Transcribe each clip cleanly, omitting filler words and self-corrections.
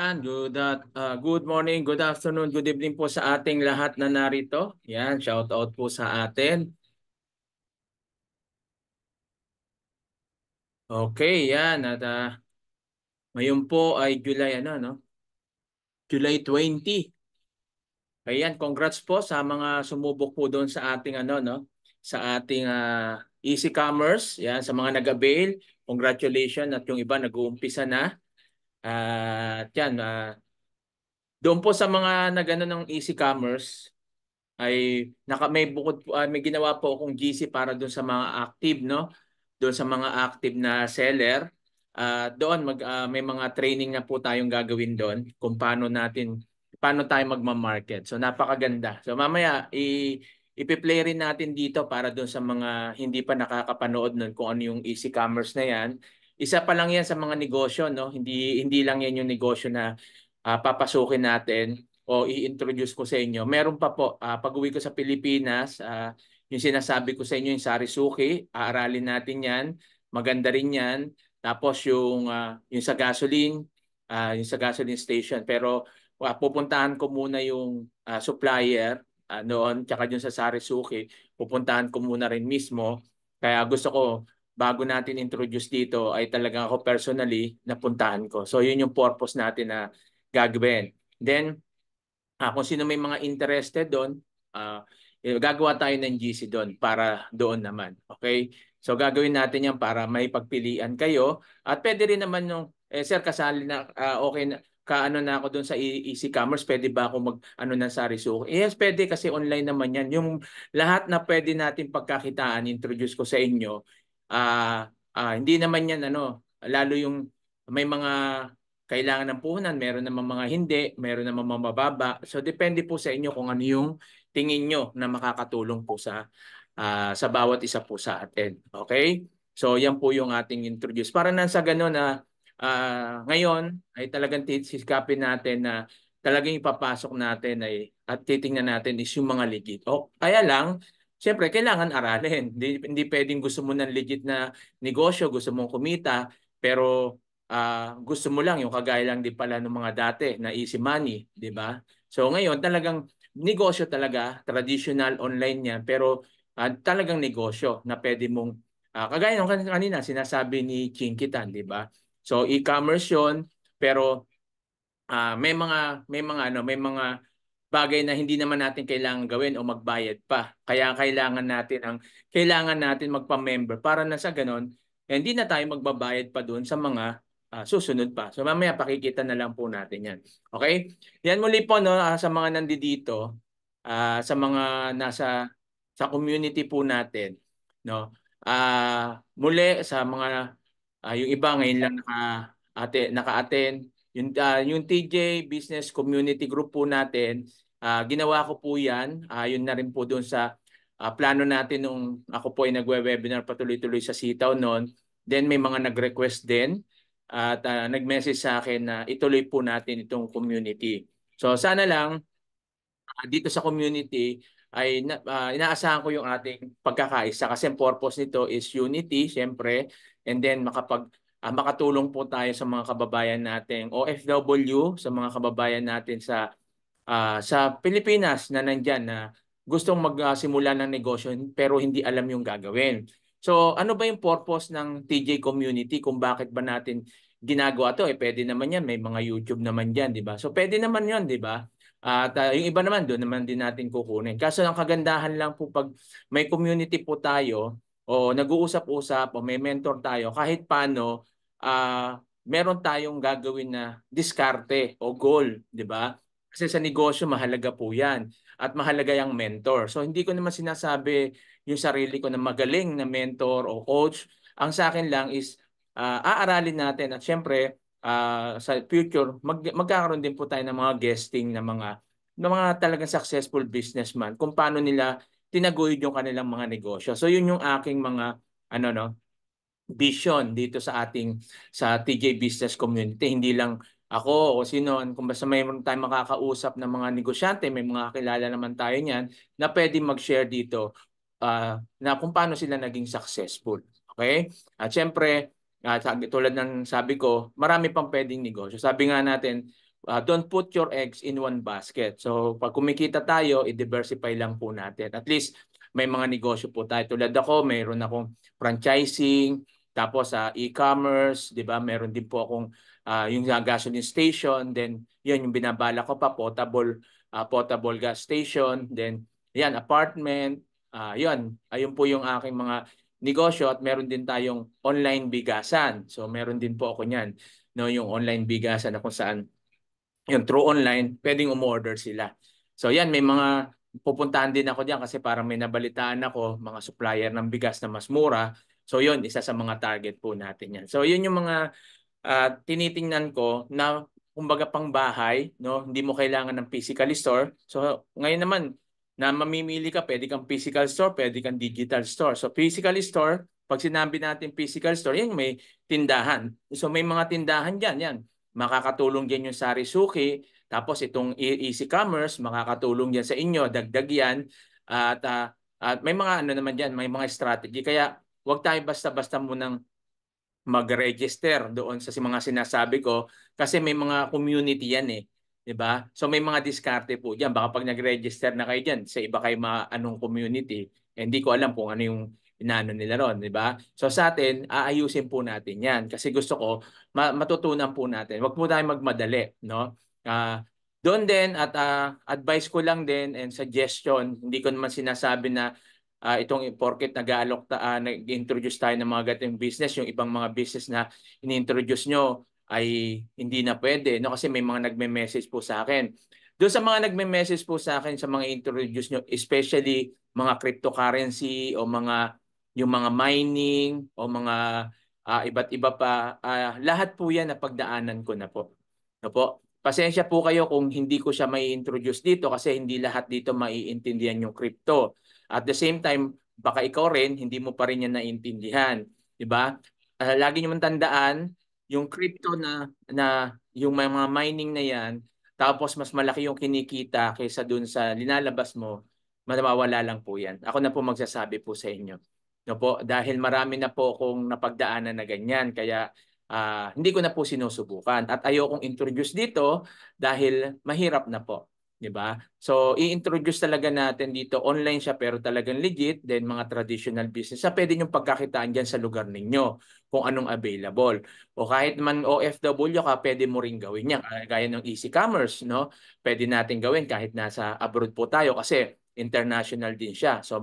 Yan, good morning, good afternoon, good evening po sa ating lahat na narito. Yan, shout out po sa atin. Okay, yan. At ngayon po ay July, July 20. Ayan, congrats po sa mga sumubok po doon sa ating, sa ating Easy Commerce. Yan, sa mga nag-avail. Congratulations at yung iba nag-uumpisa na. At yan, doon po sa mga nag-ano ng Easy Commerce, ay may bukod po, may ginawa po akong GC para doon sa mga active, no? Doon sa mga active na seller. Doon may mga training na po tayong gagawin doon kung paano tayo magma-market. So napakaganda. So mamaya ipi-play rin natin dito para doon sa mga hindi pa nakakapanood noon kung ano yung easy commerce na 'yan. Isa pa lang 'yan sa mga negosyo, no? Hindi lang 'yan yung negosyo na papasukin natin o i-introduce ko sa inyo. Meron pa po, pag-uwi ko sa Pilipinas, yung sinasabi ko sa inyo, yung Sarisuki, aaralin natin yan. Maganda rin yan. Tapos yung sa gasoline, yung sa gasoline station. Pero pupuntahan ko muna yung supplier noon, tsaka yung sa Sarisuki, pupuntahan ko muna rin mismo. Kaya gusto ko, bago natin introduce dito, ay talagang ako personally napuntahan ko. So yun yung purpose natin na gagawin. Then, kung sino may mga interested doon, gagawa tayo ng GC doon para doon naman. Okay? So gagawin natin yan para may pagpilian kayo. At pwede rin naman yung, sir, kasali na, okay na, kaano na ako doon sa Easy Commerce, pwede ba ako ano ng Sarisuki? Yes, pwede kasi online naman yan. Yung lahat na pwede natin pagkakitaan, introduce ko sa inyo, hindi naman yan, lalo yung may mga kailangan ng puhunan, meron namang mga hindi, meron namang mga mababa. So depende po sa inyo kung ano yung tingin nyo na makakatulong po sa bawat isa po sa atin. Okay? So yan po yung ating introduce. Para nang sa gano'n na ngayon ay talagang sisikapin natin na talagang ipapasok natin at titingnan natin is yung mga legit. O kaya lang, siyempre kailangan aralin. Hindi pwedeng gusto mo ng legit na negosyo, gusto mong kumita, pero gusto mo lang yung kagaya lang din pala ng mga dati na easy money, di ba? So ngayon talagang negosyo talaga, traditional online yan, pero talagang negosyo na pwede mong kagaya ng kanina sinasabi ni Chinkitan, di ba? So e-commerce 'yon, pero may mga bagay na hindi naman natin kailangan gawin o magbayad pa. Kaya kailangan natin magpa-member para na sa ganon, hindi na tayo magbabayad pa doon sa mga susunod pa. So mamaya pakikita na lang po natin 'yan. Okay? Yan muli po, no, sa mga nandito, sa mga sa community po natin, no. Muli sa mga yung iba ngayon lang naka-attend yung TJ Business Community Group po natin, ginawa ko po yan. Yun na rin po doon sa plano natin nung ako po ay nagwe-webinar patuloy-tuloy sa Sitaw noon. Then may mga nag-request din at nag-message sa akin na ituloy po natin itong community. So sana lang dito sa community ay inaasahan ko yung ating pagkakaisa kasi ang purpose nito is unity, siyempre, and then makatulong po tayo sa mga kababayan nating OFW, sa mga kababayan natin sa Pilipinas na nandyan na gustong magsimula ng negosyo pero hindi alam yung gagawin. So ano ba yung purpose ng TJ community kung bakit ba natin ginagawa to? Pwede naman yan, may mga YouTube naman dyan, di ba? So pwede naman yan, di ba? At yung iba naman doon naman din natin kukunin. Kaso ang kagandahan lang po pag may community po tayo o nag-uusap-usap o may mentor tayo, kahit paano meron tayong gagawin na diskarte o goal, di ba? Kasi sa negosyo mahalaga po 'yan at mahalaga yung mentor. So hindi ko naman sinasabi yung sarili ko na magaling na mentor o coach. Ang sa akin lang is aaralin natin at syempre sa future magkakaroon din po tayo ng mga guesting ng mga talagang successful businessman kung paano nila tinaguyod yung kanilang mga negosyo. So yun yung aking mga ano no vision dito sa TJ Business Community. Hindi lang ako o sino, kung basta mayroon tayong makakausap ng mga negosyante, may mga kilala naman tayo niyan na pwede mag-share dito na kung paano sila naging successful. Okay? At syempre, tulad ng sabi ko, marami pang pwedeng negosyo. Sabi nga natin, don't put your eggs in one basket. So pag kumikita tayo, i-diversify lang po natin. At least may mga negosyo po tayo. Tulad ako, mayroon akong franchising, tapos sa e-commerce, 'di ba? Meron din po akong yung gasoline station, then 'yun yung binabala ko pa potable gas station, then yan apartment, 'yun po yung aking mga negosyo at meron din tayong online bigasan. So meron din po ako niyan, no, yung online bigasan na kung saan yung through online, pwedeng umorder sila. So yan, may mga pupuntahan din ako diyan kasi parang may nabalitaan ako, mga supplier ng bigas na mas mura. So yun, isa sa mga target po natin yan. So yun yung mga tinitingnan ko na kumbaga pang bahay, no? Hindi mo kailangan ng physical store. So ngayon naman na mamimili ka, pwede kang physical store, pwede kang digital store. So physical store, pag sinabi natin physical store, yan may tindahan. So may mga tindahan diyan, yan. Makakatulong diyan yung Sarisuki, tapos itong Easy Commerce, makakatulong diyan sa inyo, dagdag yan. At may mga ano naman diyan, may mga strategy. Kaya wag tayo basta-basta munang mag-register doon sa mga sinasabi ko kasi may mga community yan eh. 'Di ba? So may mga diskarte po diyan. Baka pag nag-register na kayo diyan sa iba kayo anong community, hindi ko alam kung ano yung inaano nila ron, 'di ba? So sa atin, aayusin po natin 'yan kasi gusto ko matutunan po natin. Huwag po tayong magmadali, no? Doon din at advice ko lang din and suggestion, hindi ko naman sinasabi na itong porket nag-introduce tayo ng mga ganitong business, yung ibang mga business na ini-introduce nyo ay hindi na pwede. No? Kasi may mga nagme-message po sa akin. Doon sa mga nagme-message po sa akin sa mga introduce nyo, especially mga cryptocurrency o yung mga mining o mga iba't iba pa, lahat po yan na pagdaanan ko na po. No po? Pasensya po kayo kung hindi ko siya may introduce dito kasi hindi lahat dito maiintindihan yung crypto. At the same time, baka ikaw rin, hindi mo pa rin yan naintindihan. Diba? Lagi nyo tandaan, yung crypto na yung mga mining na yan, tapos mas malaki yung kinikita kaysa dun sa linalabas mo, mawawala lang po yan. Ako na po magsasabi po sa inyo. No po, dahil marami na po akong napagdaanan na ganyan, kaya hindi ko na po sinusubukan. At ayokong introduce dito dahil mahirap na po. 'Di ba? So, i-introduce talaga natin dito. Online siya pero talagang legit. Then mga traditional business. Sa pwede niyong pagkakitaan diyan sa lugar ninyo kung anong available. O kahit man OFW ka, pwede mo ring gawin yan. Gaya ng Easy Commerce, no? Pwede natin gawin kahit nasa abroad po tayo kasi international din siya. So,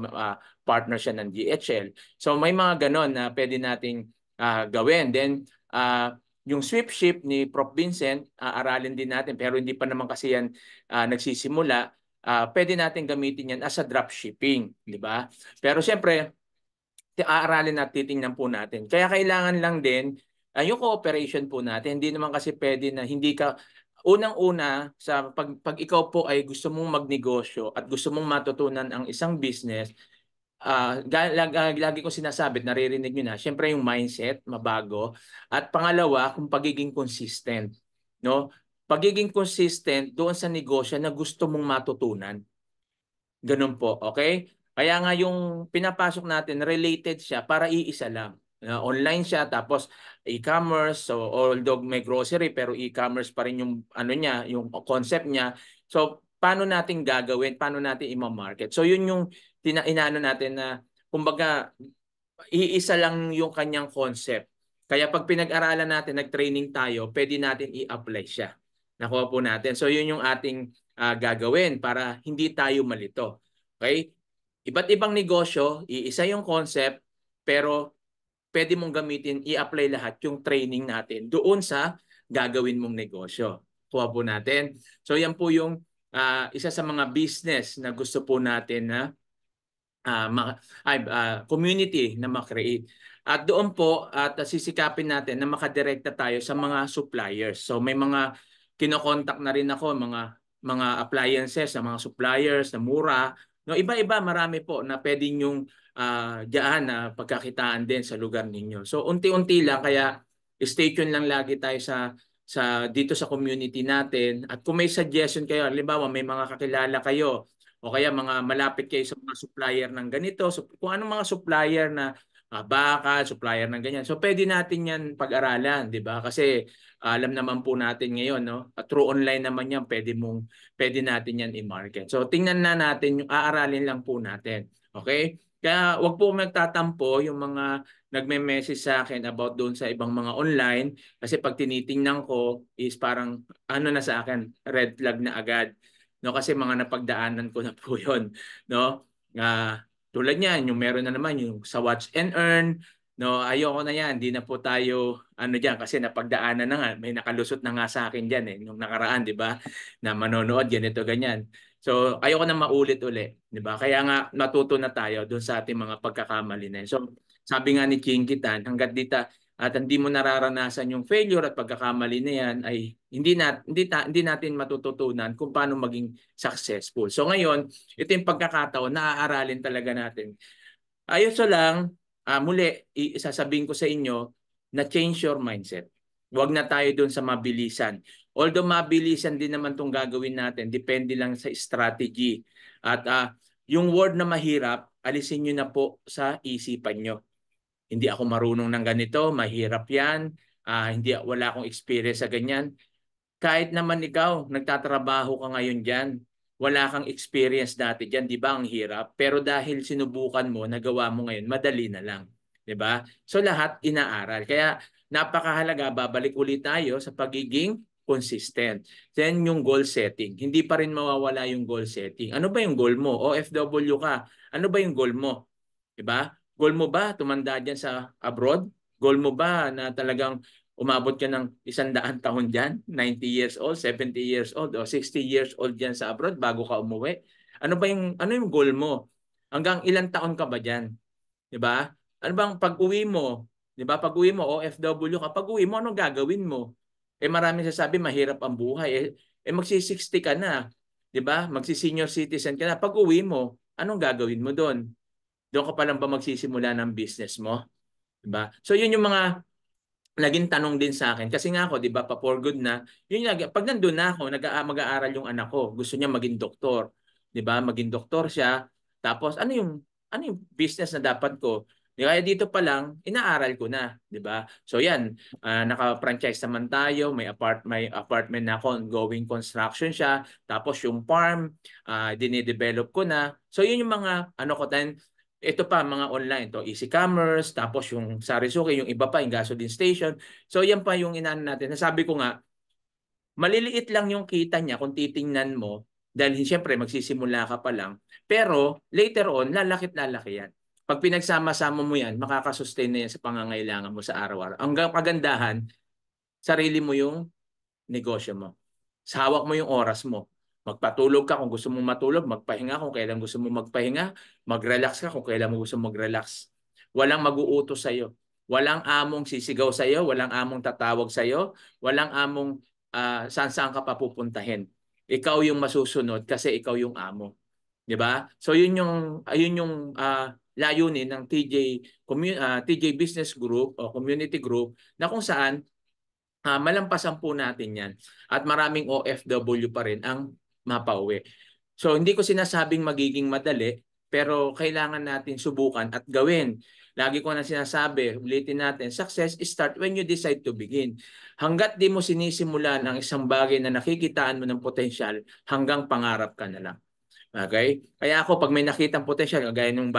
partner siya ng DHL. So, may mga ganon na pwede nating gawin. Then, yung sweep ship ni Prof. Vincent, aralin din natin pero hindi pa naman kasi yan nagsisimula. Pwede natin gamitin yan as a drop shipping, di ba? Pero siyempre, aaralin at titingnan po natin. Kaya kailangan lang din yung cooperation po natin. Hindi naman kasi pwede na hindi ka unang-una sa pag ikaw po ay gusto mong magnegosyo at gusto mong matutunan ang isang business, lagi ko sinasabi, naririnig nyo na, syempre yung mindset, mabago. At pangalawa, kung pagiging consistent. No? Pagiging consistent doon sa negosyo na gusto mong matutunan. Ganun po, okay? Kaya nga yung pinapasok natin, related siya para iisa lang. Online siya, tapos e-commerce, so although may grocery, pero e-commerce pa rin yung ano niya, yung concept niya. So, paano natin gagawin? Paano natin i-market? So, yun yung inaano natin na, kumbaga, iisa lang yung kanyang concept. Kaya pag pinag-aralan natin, nag-training tayo, pwede natin i-apply siya. Nakuha po natin. So, yun yung ating gagawin para hindi tayo malito. Okay? Iba't ibang negosyo, iisa yung concept, pero pwede mong gamitin, i-apply lahat yung training natin doon sa gagawin mong negosyo. Kuha po natin. So yan po yung isa sa mga business na gusto po natin na community na ma-create. At doon po at sisikapin natin na makadirekta tayo sa mga suppliers. So may mga kinokontak na rin ako, mga appliances, sa mga suppliers na mura. No, iba-iba, marami po na pwede nyong diyan na pagkakitaan din sa lugar ninyo. So unti-unti lang, kaya stay tuned lang lagi tayo dito sa community natin. At kung may suggestion kayo, halimbawa may mga kakilala kayo o kaya mga malapit kayo sa mga supplier ng ganito, so kung anong mga supplier na bakal, supplier ng ganyan. So pwede natin yan pag-aralan, di ba? Kasi alam naman po natin ngayon, no? Through online naman yan, pwede natin yan i-market. So tingnan na natin, yung aaralin lang po natin. Okay? Kaya wag po magtatampo yung mga nagme-message sa akin about doon sa ibang mga online kasi pag tinitingnan ko is parang ano na sa akin, red flag na agad. No, kasi mga napagdaanan ko na po 'yon, no? Tulad niyan, yung meron na naman yung sa Watch and Earn, no, ayoko na yan, hindi na po tayo ano diyan kasi napagdaanan na nga, may nakalusot na nga sa akin diyan nung nakaraan, 'di ba? Na manonood ganito ganyan. So, ayoko na maulit-uli, 'di ba? Kaya nga matuto na tayo doon sa ating mga pagkakamali na yun. So, sabi nga ni Chinkitan, hangga't at hindi mo nararanasan yung failure at pagkakamali na yan ay hindi natin matututunan kung paano maging successful. So ngayon, ito yung pagkakataon na aaralin talaga natin. Ayos lang, muli isasabihin ko sa inyo na change your mindset. Huwag na tayo doon sa mabilisan. Although mabilisan din naman itong gagawin natin, depende lang sa strategy. At yung word na mahirap, alisin nyo na po sa isipan nyo. Hindi ako marunong ng ganito, mahirap yan, wala akong experience sa ganyan. Kahit naman ikaw, nagtatrabaho ka ngayon dyan, wala kang experience dati dyan, di ba ang hirap? Pero dahil sinubukan mo, nagawa mo ngayon, madali na lang. Di ba? So lahat inaaral. Kaya napakahalaga, babalik ulit tayo sa pagiging consistent. Then yung goal setting. Hindi pa rin mawawala yung goal setting. Ano ba yung goal mo? OFW ka. Ano ba yung goal mo? Di ba? Goal mo ba tumanda dyan sa abroad? Goal mo ba na talagang umabot ka ng 100 taon dyan? 90 years old, 70 years old, o 60 years old dyan sa abroad bago ka umuwi? Ano yung goal mo? Hanggang ilang taon ka ba dyan? Di ba? Ano bang pag-uwi mo? Di ba? Pag-uwi mo, OFW ka. Pag-uwi mo, anong gagawin mo? Maraming sasabi, mahirap ang buhay. Magsi-60 ka na. Di ba? Magsi-senior citizen ka na. Pag-uwi mo, anong gagawin mo doon? Doon ka pa lang ba magsisimula ng business mo? Diba? So yun yung mga naging tanong din sa akin. Kasi nga ako, di ba, pa for good na, yun pag nandun na ako, mag-aaral yung anak ko, gusto niya maging doktor. Di ba? Maging doktor siya. Tapos ano yung business na dapat ko? Kaya dito pa lang, inaaral ko na, di ba? So yan, naka-franchise naman tayo, may apartment na ako, ongoing construction siya, tapos yung farm, dinidevelop ko na. So yun yung mga ano ko then ito pa mga online to easy commerce tapos yung Sarisuke yung iba pa yung gasoline station. So yan pa yung inaano natin. Nasabi ko nga maliliit lang yung kita niya kung titingnan mo dahil siyempre magsisimula ka pa lang. Pero later on lalaki yan. Pag pinagsama-sama mo yan, makakasustain na yan sa pangangailangan mo sa araw-araw. Ang kagandahan, sarili mo yung negosyo mo. Hawak mo yung oras mo. Magpatulog ka kung gusto mong matulog, magpahinga kung kailan gusto mong magpahinga, mag-relax ka kung kailan mo gusto mag-relax. Walang mag-uutos sa'yo. Walang among sisigaw sa'yo, walang among tatawag sa'yo, walang among saan-saan ka papupuntahin. Ikaw yung masusunod kasi ikaw yung amo. 'Di ba? So ayun yung layunin ng TJ Business Group o Community Group na kung saan malampasan po natin yan. At maraming OFW pa rin ang mapauwi. So hindi ko sinasabing magiging madali, pero kailangan natin subukan at gawin. Lagi ko na sinasabi, ulitin natin, success start when you decide to begin. Hanggat di mo sinisimulan ang isang bagay na nakikitaan mo ng potensyal, hanggang pangarap ka na lang. Okay? Kaya ako, pag may nakitang potential, gaya ng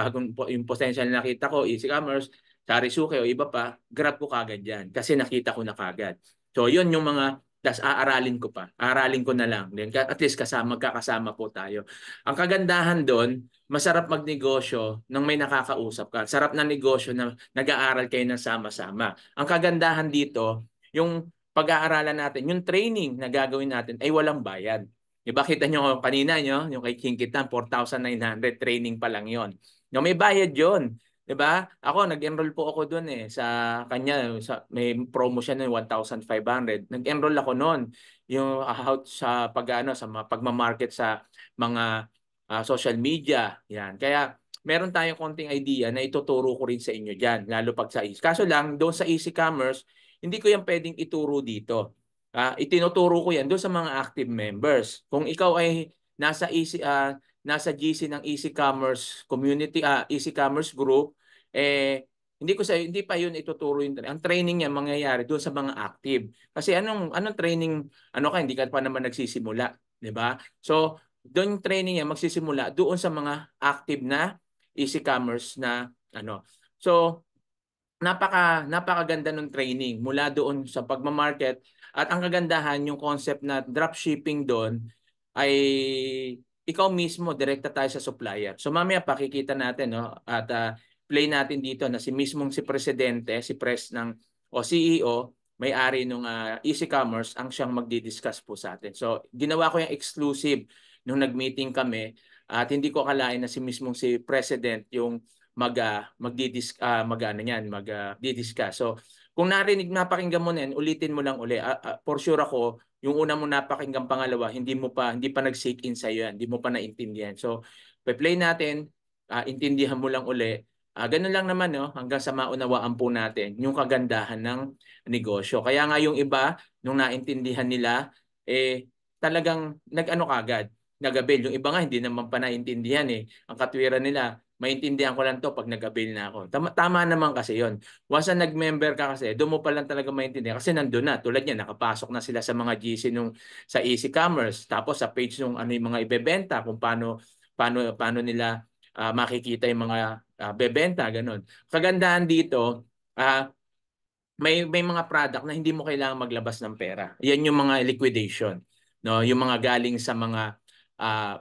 yung potential na nakita ko, easy commerce, Sarisuke o iba pa, grab ko kagad yan kasi nakita ko na kagad. So, yun yung mga, das aaralin ko pa. Aaralin ko na lang. Then, at least magkakasama po tayo. Ang kagandahan doon, masarap magnegosyo nang may nakakausap ka. Sarap na negosyo na nag-aaral kayo ng sama-sama. Ang kagandahan dito, yung pag-aaralan natin, yung training na gagawin natin ay walang bayad. Diba kita nyo kanina nyo, yung kay King Kitan, 4,900 training pa lang yon. May bayad yon. 'Di ba? Ako nag-enroll po ako doon sa kanya may promo siya ng 1,500. Nag-enroll ako noon yung sa pagma-market sa mga social media. Yan. Kaya meron tayong konting idea na ituturo ko rin sa inyo diyan, lalo pag sa Easy. Kaso lang doon sa Easy Commerce, hindi ko yan pwedeng ituro dito. Itinuturo ko yan doon sa mga active members. Kung ikaw ay nasa GC ng Easy Commerce Community, Easy Commerce Group, hindi pa yun ituturo yung ang training niya mangyayari doon sa mga active. Kasi anong training hindi ka pa naman nagsisimula, 'di ba? So, doon yung training niya magsisimula doon sa mga active na easy commerce na ano. So, napakaganda ng training mula doon sa pagma-market at ang kagandahan yung concept na dropshipping doon ay ikaw mismo direkta tayo sa supplier. So mamaya pakikita natin no at play natin dito na si presidente, si pres ng o CEO, may-ari ng Easy Commerce ang siyang magdi-discuss po sa atin. So ginawa ko yung exclusive nung nag-meeting kami at hindi ko akalain na si president yung magdi-discuss. So kung napakinggan mo na yan, ulitin mo lang uli. For sure ako, yung una mo napakinggan pangalawa, hindi pa nag-sink in sa iyo yan, hindi mo pa naintindihan. So play natin, intindihan mo lang uli. Ganun lang naman no, hanggang sa maunawaan po natin yung kagandahan ng negosyo. Kaya nga yung iba nung naintindihan nila talagang nag-ano kagad, nag-avail. Yung iba nga hindi naman pa naintindihan eh. Ang katwiran nila, maintindihan ko lang to pag nag-avail na ako. Tama naman kasi yon. Once na nag-member ka kasi, doon mo pa lang talaga maintindihan kasi nandun na. Tulad niya, nakapasok na sila sa mga GC sa Easy Commerce. Tapos sa page nung ano yung mga ibebenta, kung paano nila makikita yung mga bebenta, ganun. Kagandahan dito, may mga product na hindi mo kailangan maglabas ng pera. Yan yung mga liquidation, no? Yung mga galing sa mga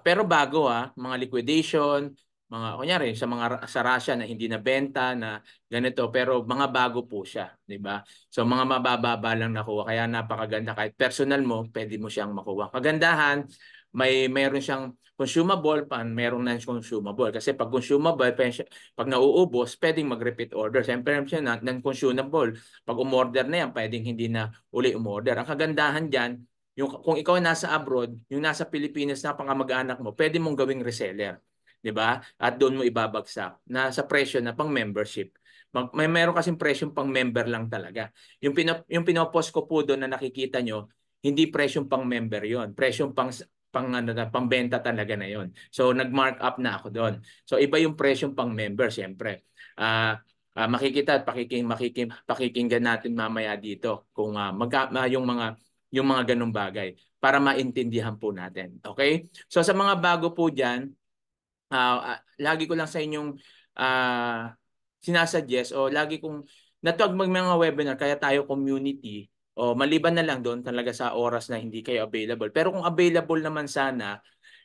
pero bago mga liquidation, mga kunyari sa Russia na hindi nabenta na ganito pero mga bago po siya, 'di ba? So mga mabababa lang nakuha kaya napakaganda kahit personal mo, pwede mo siyang makuha. Kagandahan, meron siyang consumable meron non-consumable kasi pag consumable pag nauubos pwedeng mag-repeat order. Siyempre siya non-consumable pag umorder na yan, pwedeng hindi na uli umorder. Ang kagandahan diyan, kung ikaw nasa abroad, yung nasa Pilipinas na pangamag-anak mo, pwede mong gawing reseller. 'Di ba? At doon mo ibabagsak na sa presyo na pang membership. Meron kasing presyong pang member lang talaga. Yung pinopost ko po doon na nakikita nyo, hindi presyong pang member 'yon. Presyong pang benta talaga na 'yon. So nag-mark up na ako doon. So iba yung presyong pang member siyempre. Makikita at pakikinggan natin mamaya dito kung yung mga ganung bagay para maintindihan po natin. Okay? So sa mga bago po diyan, lagi ko lang sa inyong sinasuggest o lagi kong natawag mga webinar kaya tayo community o maliban na lang doon talaga sa oras na hindi kayo available. Pero kung available naman sana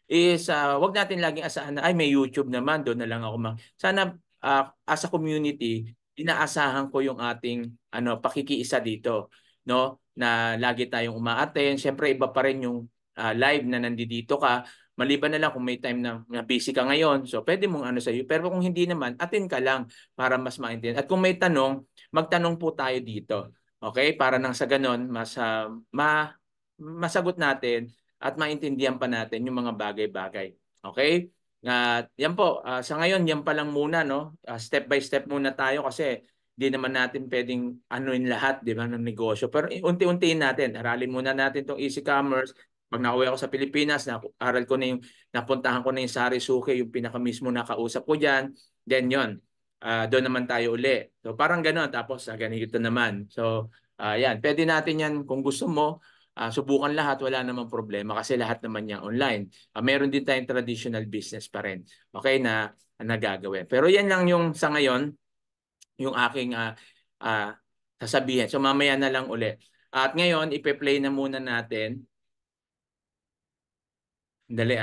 is wag natin laging asahan na ay may YouTube naman doon na lang ako sana as a community inaasahan ko yung ating pakikiisa dito no na lagi tayong uma-attend. Syempre iba pa rin yung live na nandito ka maliban na lang kung may time na busy ka ngayon so pwede mong sa iyo pero kung hindi naman attend ka lang para mas maintindihan at kung may tanong magtanong po tayo dito okay para nang sa ganon masagot natin at maintindihan pa natin yung mga bagay-bagay. Okay? Yan po, sa ngayon, yan pa lang muna, no? Step by step muna tayo kasi di naman natin pwedeng anuin lahat, di ba, ng negosyo. Pero unti-untiin natin. Aralin muna natin itong easy commerce. Pag nauwi ako sa Pilipinas, napuntahan ko na yung Sari Suki, yung pinakamismo na kausap ko dyan. Then yon, doon naman tayo uli. So parang gano'n. Tapos ganito naman. So yan, pwede natin yan kung gusto mo subukan lahat, wala namang problema kasi lahat naman niya online. Meron din tayong traditional business pa rin. Okay na nagagawin. Pero yan lang yung sa ngayon, yung aking sasabihin. So mamaya na lang ulit. At ngayon, ipe-play na muna natin. Dali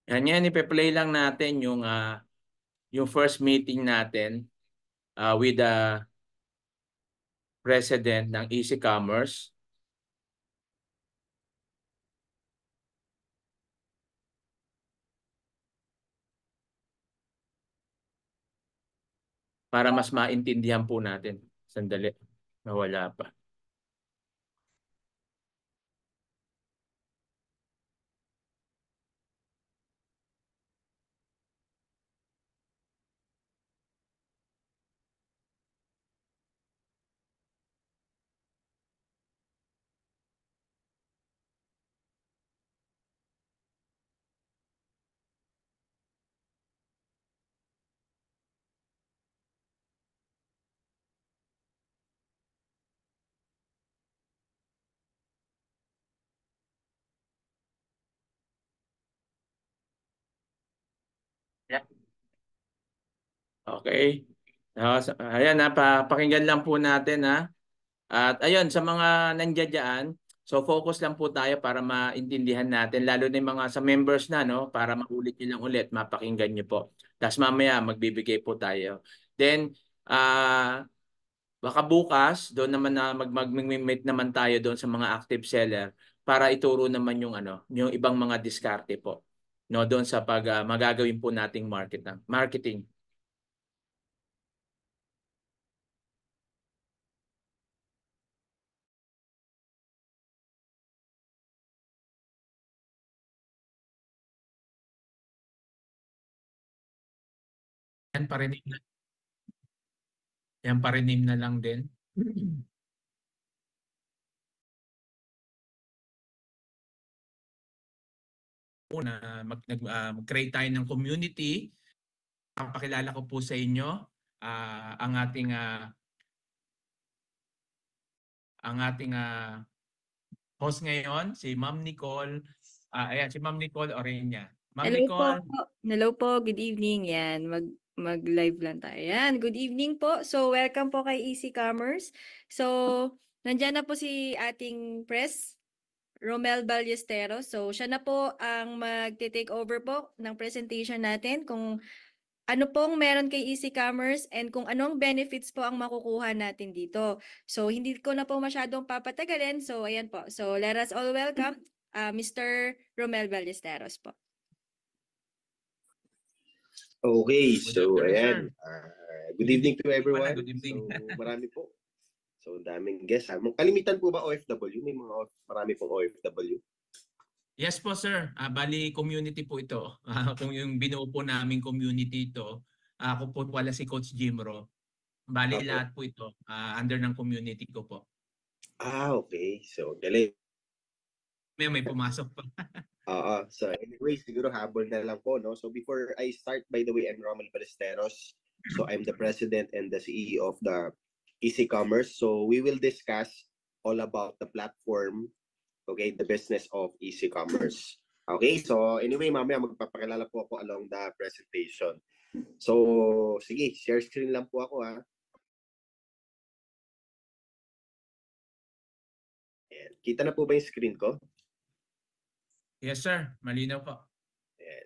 Yan, ipe-play lang natin yung first meeting natin with the president ng Easy Commerce para mas maintindihan po natin. Sandali, nawala pa. Okay. Ayan pakinggan lang po natin ha. At ayun, sa mga nandiyan dyan, so focus lang po tayo para maintindihan natin, lalo na yung mga sa members na, no, para maulit nyo lang ulit, mapakinggan nyo po. Tapos mamaya, magbibigay po tayo. Then, baka bukas, doon naman na mag-meet naman tayo doon sa mga active seller para ituro naman yung yung ibang mga diskarte po. No, doon sa magagawin po nating marketing. Yan pa rin, yan pa rin name na lang din. Una, mag-create tayo ng community. Papakilala ko po sa inyo ang ating host ngayon, si Ma'am Nicole. Ayan, si Ma'am Nicole Orenia. Ma'am Hello po. Nicole. Hello po. Good evening. Yan, mag-live lang tayo. Yan, good evening po. So, welcome po kay Easy Commerce. So, nandiyan na po si ating press, Romel Ballesteros. So, siya na po ang magte-take over po ng presentation natin kung ano pong meron kay Easy Commerce and kung anong benefits po ang makukuha natin dito. So, hindi ko na po masyadong papatagalin. So, ayan po. So, let us all welcome Mr. Romel Ballesteros po. Okay, so Ayan. good evening to everyone. Good evening. So, marami po. So, daming guests. Kalimitan po ba OFW? May marami pong OFW. Yes po, sir. Bali, community po ito. Kung yung binuo po naming community ito, ako po wala si Coach Jimro. Bali, lahat po ito under ng community ko po. Okay. So, galing. May pumasok pa. So, anyway, siguro habol na lang po, no? So, before I start, by the way, I'm Romel Ballesteros. So, I'm the president and the CEO of the Easy Commerce. So, we will discuss all about the platform, okay, the business of Easy Commerce. Okay, so anyway, mamaya magpapakilala po ako along the presentation. So, sige, share screen lang po ako, ha. Ayan. Kita na po ba yung screen ko? Yes, sir. Malinaw po.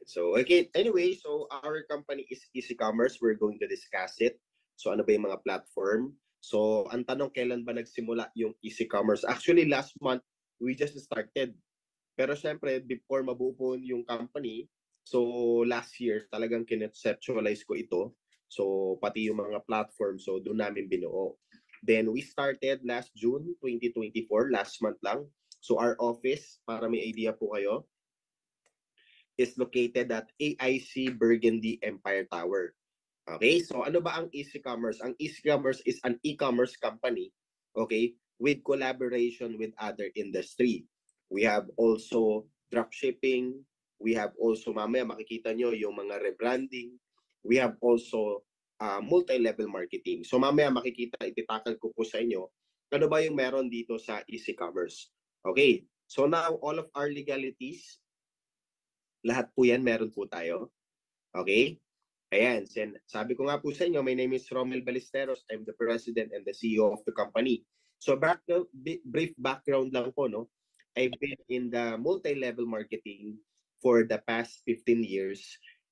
So, okay. Anyway, so our company is Easy Commerce. We're going to discuss it. So, ano ba yung mga platform? So, ang tanong, kailan ba nagsimula yung Easy Commerce? Actually, last month, we just started. Pero syempre, before mabuo po yung company, so last year, talagang kinonceptualize ko ito. So, pati yung mga platform, so doon namin binuo. Then, we started last June 2024, last month lang. So, our office, para may idea po kayo, is located at AIC Burgundy Empire Tower. Okay, so ano ba ang Easy Commerce? Ang Easy Commerce is an e-commerce company, okay, with collaboration with other industry. We have also dropshipping, we have also, mamaya makikita nyo yung mga rebranding, we have also multi-level marketing. So mamaya makikita, ititakal ko po sa inyo, ano ba yung meron dito sa Easy Commerce. Okay, so now all of our legalities, lahat po yan meron po tayo. Okay? Ayan, sabi ko nga po sa inyo, my name is Romel Ballesteros. I'm the president and the CEO of the company. So brief background lang po, no? I've been in the multi-level marketing for the past 15 years.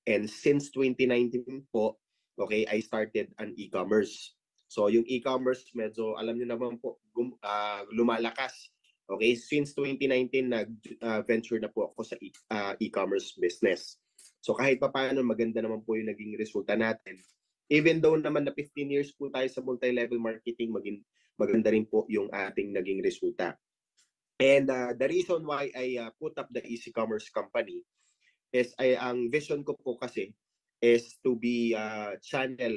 And since 2019 po, okay, I started an e-commerce. So yung e-commerce, medyo alam niyo naman po, lumalakas. Okay, since 2019, nag-venture na po ako sa e-commerce business. So kahit pa paano, maganda naman po yung naging resulta natin. Even though naman na 15 years po tayo sa multi-level marketing, maganda rin po yung ating naging resulta. And the reason why I put up the Easy Commerce company is ang vision ko po kasi is to be a channel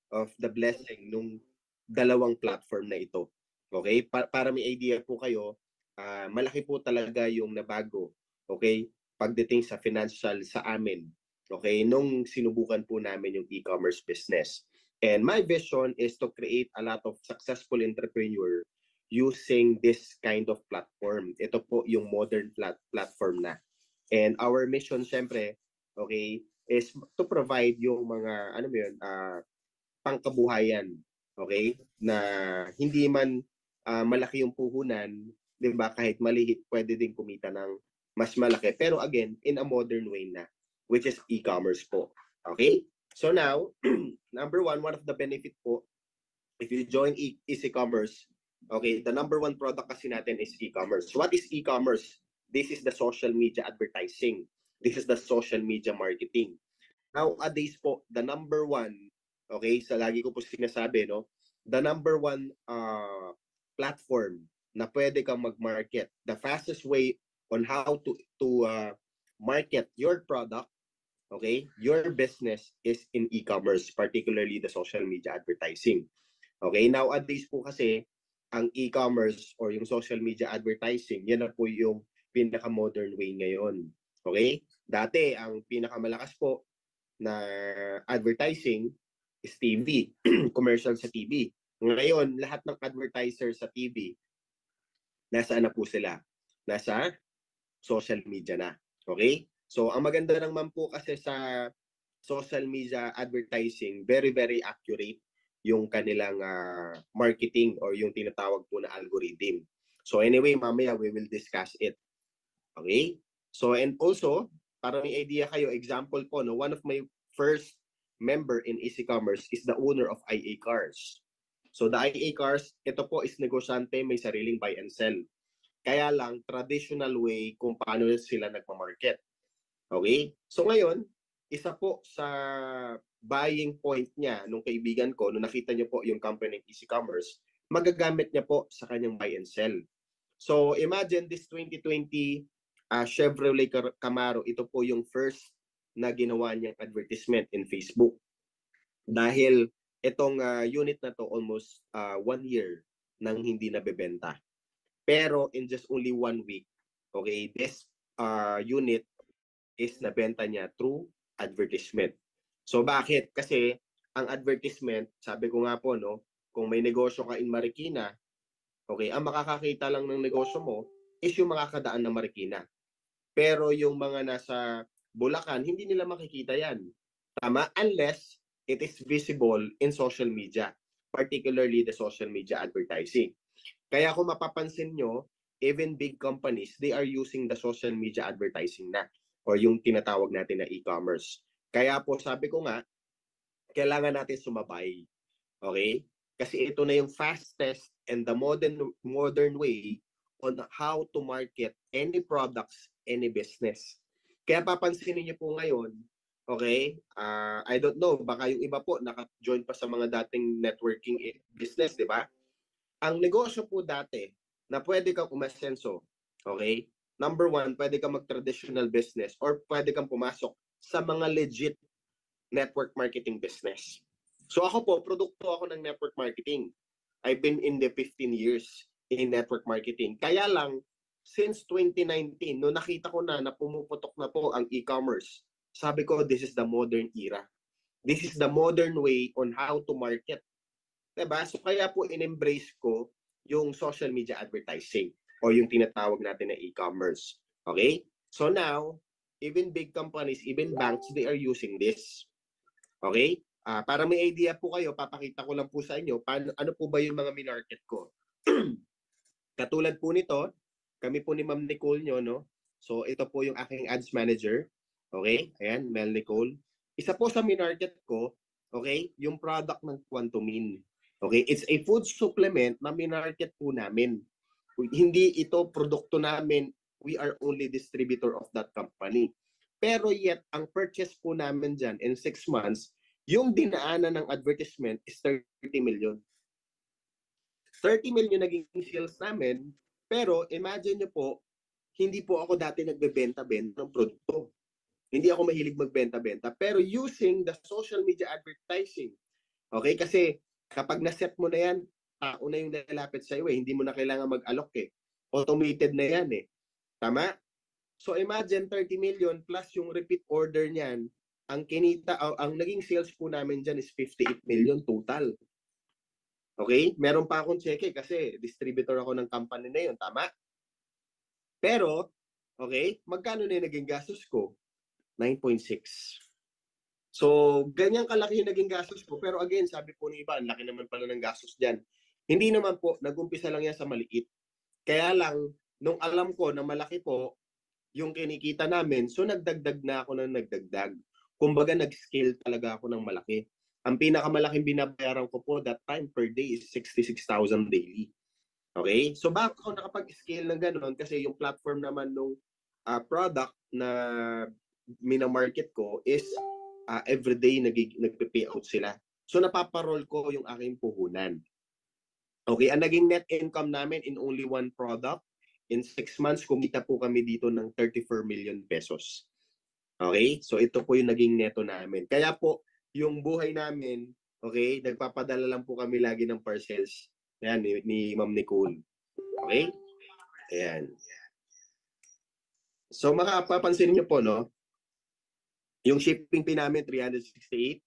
of the blessing nung dalawang platform na ito. Okay? Para may idea po kayo, malaki po talaga yung nabago. Okay? Pagdating sa financial sa amin, okay, nung sinubukan po namin yung e-commerce business. And my vision is to create a lot of successful entrepreneur using this kind of platform. Ito po yung modern platform na. And our mission, syempre, okay, is to provide yung mga, pangkabuhayan. Okay? Na hindi man malaki yung puhunan, 'di ba? Kahit maliit, pwede din kumita ng mas malaki. Pero again, in a modern way na, which is e-commerce po. Okay? So now, number one of the benefit po, if you join Easy Commerce, okay, the number one product kasi natin is e-commerce. What is e-commerce? This is the social media advertising. This is the social media marketing. Nowadays po, the number one, okay, sa lagi ko po sinasabi, no, the number one platform na pwede kang mag-market, the fastest way on how to market your product, okay, your business is in e-commerce, particularly the social media advertising. Okay, nowadays po kasi ang e-commerce or yung social media advertising, yan na po yung pinaka-modern way ngayon. Okay? Dati, ang pinakamalakas po na advertising is TV, commercial sa TV. Ngayon, lahat ng advertiser sa TV, nasaan na po sila? Nasa social media na. Okay? So, ang maganda naman po kasi sa social media advertising, very, very accurate yung kanilang marketing or yung tinatawag po na algorithm. So anyway, mamaya we will discuss it. Okay? So and also, para may idea kayo, example po, no, one of my first member in Easy Commerce is the owner of IA Cars. So the IA Cars, ito po is negosyante, may sariling buy and sell. Kaya lang, traditional way kung paano sila nagpa-market. Okay? So ngayon, isa po sa buying point niya nung kaibigan ko, nung nakita niyo po yung company ng Easy Commerce, magagamit niya po sa kanyang buy and sell. So imagine this 2020 Chevrolet Camaro, ito po yung first na ginawa niyang advertisement in Facebook. Dahil itong unit na to almost 1 year nang hindi nabebenta. Pero in just only 1 week, okay, this unit is nabenta niya through advertisement. So bakit? Kasi ang advertisement, sabi ko nga po, no, kung may negosyo ka in Marikina, okay, ang makakakita lang ng negosyo mo is yung makakadaan ng Marikina. Pero yung mga nasa Bulacan, hindi nila makikita yan. Tama? Unless it is visible in social media, particularly the social media advertising. Kaya kung mapapansin nyo, even big companies, they are using the social media advertising na or yung tinatawag natin na e-commerce. Kaya po sabi ko nga, kailangan natin sumabay. Okay? Kasi ito na yung fastest and the modern way on how to market any products, any business. Kaya papansinin niyo po ngayon, okay, I don't know, baka yung iba po naka-join pa sa mga dating networking business, di ba? Ang negosyo po dati na pwede kang umasenso, okay? Number one, pwede kang mag-traditional business or pwede kang pumasok sa mga legit network marketing business. So ako po, produkto ako ng network marketing. I've been in the 15 years in network marketing. Kaya lang, since 2019, no nakita ko na pumuputok na po ang e-commerce, sabi ko, this is the modern era. This is the modern way on how to market. Diba? So kaya po in-embrace ko yung social media advertising o yung tinatawag natin na e-commerce. Okay? So now, even big companies, even banks, they are using this. Okay? Para may idea po kayo, papakita ko lang po sa inyo ano po ba yung mga minarket ko. Katulad po nito, kami po ni Ma'am Nicole nyo, no? So ito po yung aking ads manager. Okay? Ayan, Mel Nicole. Isa po sa minarket ko, okay, yung product ng Quantumin. Okay? It's a food supplement na minarket po namin. Hindi ito produkto namin. We are only distributor of that company. Pero yet, ang purchase po namin dyan in 6 months, yung dinaanan ng advertisement is 30 million. 30 million naging sales namin, pero imagine nyo po, hindi po ako dati nagbebenta-benta ng produkto. Hindi ako mahilig magbenta-benta. Pero using the social media advertising, okay? Kasi kapag naset mo na yan, tao na yung lalapit sa iyo eh. Hindi mo na kailangan mag-alok eh. Automated na yan eh. Tama? So imagine 30 million plus yung repeat order niyan, ang kinita, ang naging sales po namin dyan is 58 million total. Okay? Meron pa akong cheque kasi distributor ako ng company na yun. Tama? Pero, okay, magkano na yung naging gastos ko? 9.6. So, ganyan kalaki yung naging gastos ko. Pero again, sabi po ng iba, ang laki naman pala ng gastos dyan. Hindi naman po, nag-umpisa lang yan sa maliit. Kaya lang, nung alam ko na malaki po yung kinikita namin, so nagdagdag na ako ng nagdagdag. Kumbaga, nag-scale talaga ako ng malaki. Ang pinakamalaking binabayaran ko po that time per day is 66,000 daily. Okay? So, bakit ako nakapag-scale ng ganun? Kasi yung platform naman nung product na minamarket ko is everyday nagpe-pay out sila. So napaparol ko yung aking puhunan. Okay, ang naging net income namin in only one product, in 6 months, kumita po kami dito ng 34 million pesos. Okay, so ito po yung naging neto namin. Kaya po, yung buhay namin, okay, nagpapadala lang po kami lagi ng parcels. Ayan, ni Ma'am Nicole. Okay? Ayan. So makapapansin niyo po, no? Yung shipping fee namin, 368.5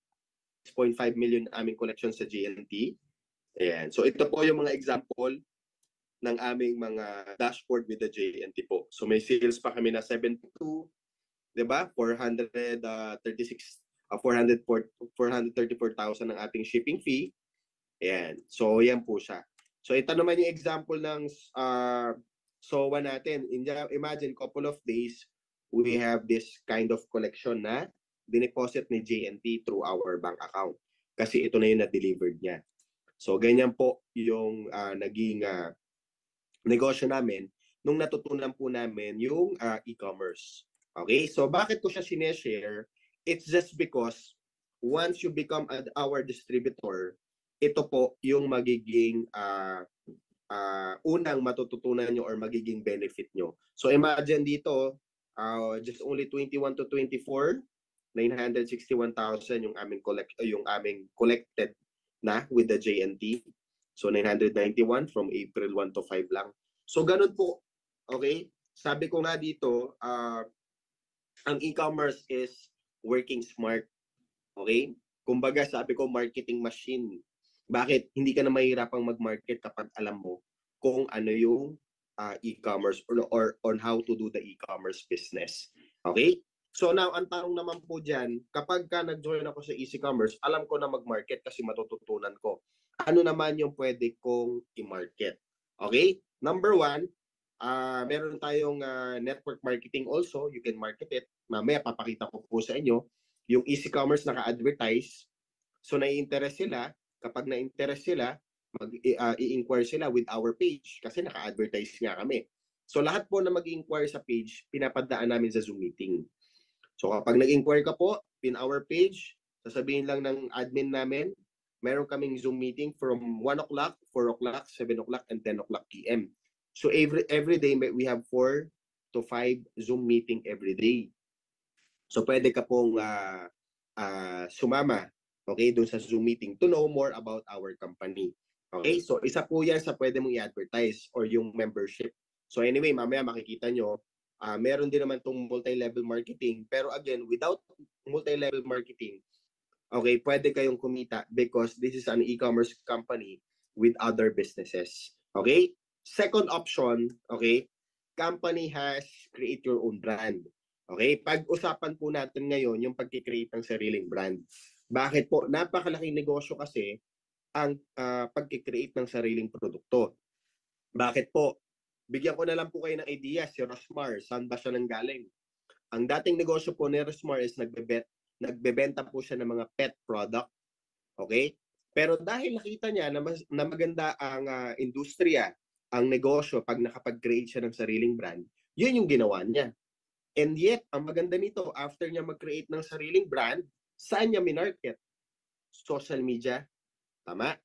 million aming collection sa GNT. Ayan. So ito po yung mga example ng aming mga dashboard with the JNT po. So may sales pa kami na 72, 'di ba? 434,000 ng ating shipping fee. Ayan. So yan po siya. So ito naman yung example ng SOA natin. Imagine couple of days we have this kind of collection na dineposit ni JNT through our bank account. Kasi ito na yung na-delivered niya. So, ganyan po yung naging negosyo namin nung natutunan po namin yung e-commerce. Okay? So, bakit ko siya sineshare? It's just because once you become our distributor, ito po yung magiging unang matututunan nyo or magiging benefit nyo. So, imagine dito, just only 21 to 24, 961,000 yung aming collected na with the JNT. So 991 from April 1 to 5 lang. So ganun po. Okay? Sabi ko nga dito, ang e-commerce is working smart. Okay? Kumbaga sabi ko marketing machine. Bakit? Hindi ka na mahirapang mag-market kapag alam mo kung ano yung e-commerce or on how to do the e-commerce business. Okay? So now, ang tanong naman po dyan, kapag ka nag-join ako sa Easy Commerce, alam ko na mag-market kasi matututunan ko. Ano naman yung pwede kong i-market? Okay? Number 1, meron tayong network marketing also. You can market it. Mamaya papakita ko po sa inyo. Yung Easy Commerce naka-advertise. So nai-interest sila. Kapag na-interest sila, i-inquire sila with our page kasi naka-advertise nga kami. So lahat po na mag-inquire sa page, pinapadaan namin sa Zoom meeting. So kapag nag-inquire ka po in our page, sasabihin lang ng admin namin, meron kaming Zoom meeting from 1 o'clock, 4 o'clock, 7 o'clock, and 10 o'clock p.m. So every day we have 4 to 5 Zoom meeting every day. So pwede ka pong sumama, okay, doon sa Zoom meeting to know more about our company. Okay, so isa po yan sa pwede mong i-advertise or yung membership. So anyway, mamaya makikita nyo, meron din naman itong multi-level marketing. Pero again, without multi-level marketing, okay, pwede kayong kumita because this is an e-commerce company with other businesses. Okay? Second option, okay, company has create your own brand. Okay? Pag-usapan po natin ngayon yung pag-create ng sariling brand. Bakit po? Napakalaking negosyo kasi ang pag-create ng sariling produkto. Bakit po? Bigyan ko na lang po kayo ng idea, si Rosmar, saan ba siya nanggaling? Ang dating negosyo po ni Rosmar is nagbebenta po siya ng mga pet product. Okay? Pero dahil nakita niya na maganda ang industriya, ang negosyo, pag nakapag-create siya ng sariling brand, yun yung ginawa niya. And yet, ang maganda nito, after niya mag-create ng sariling brand, saan niya minarket? Social media. Tama?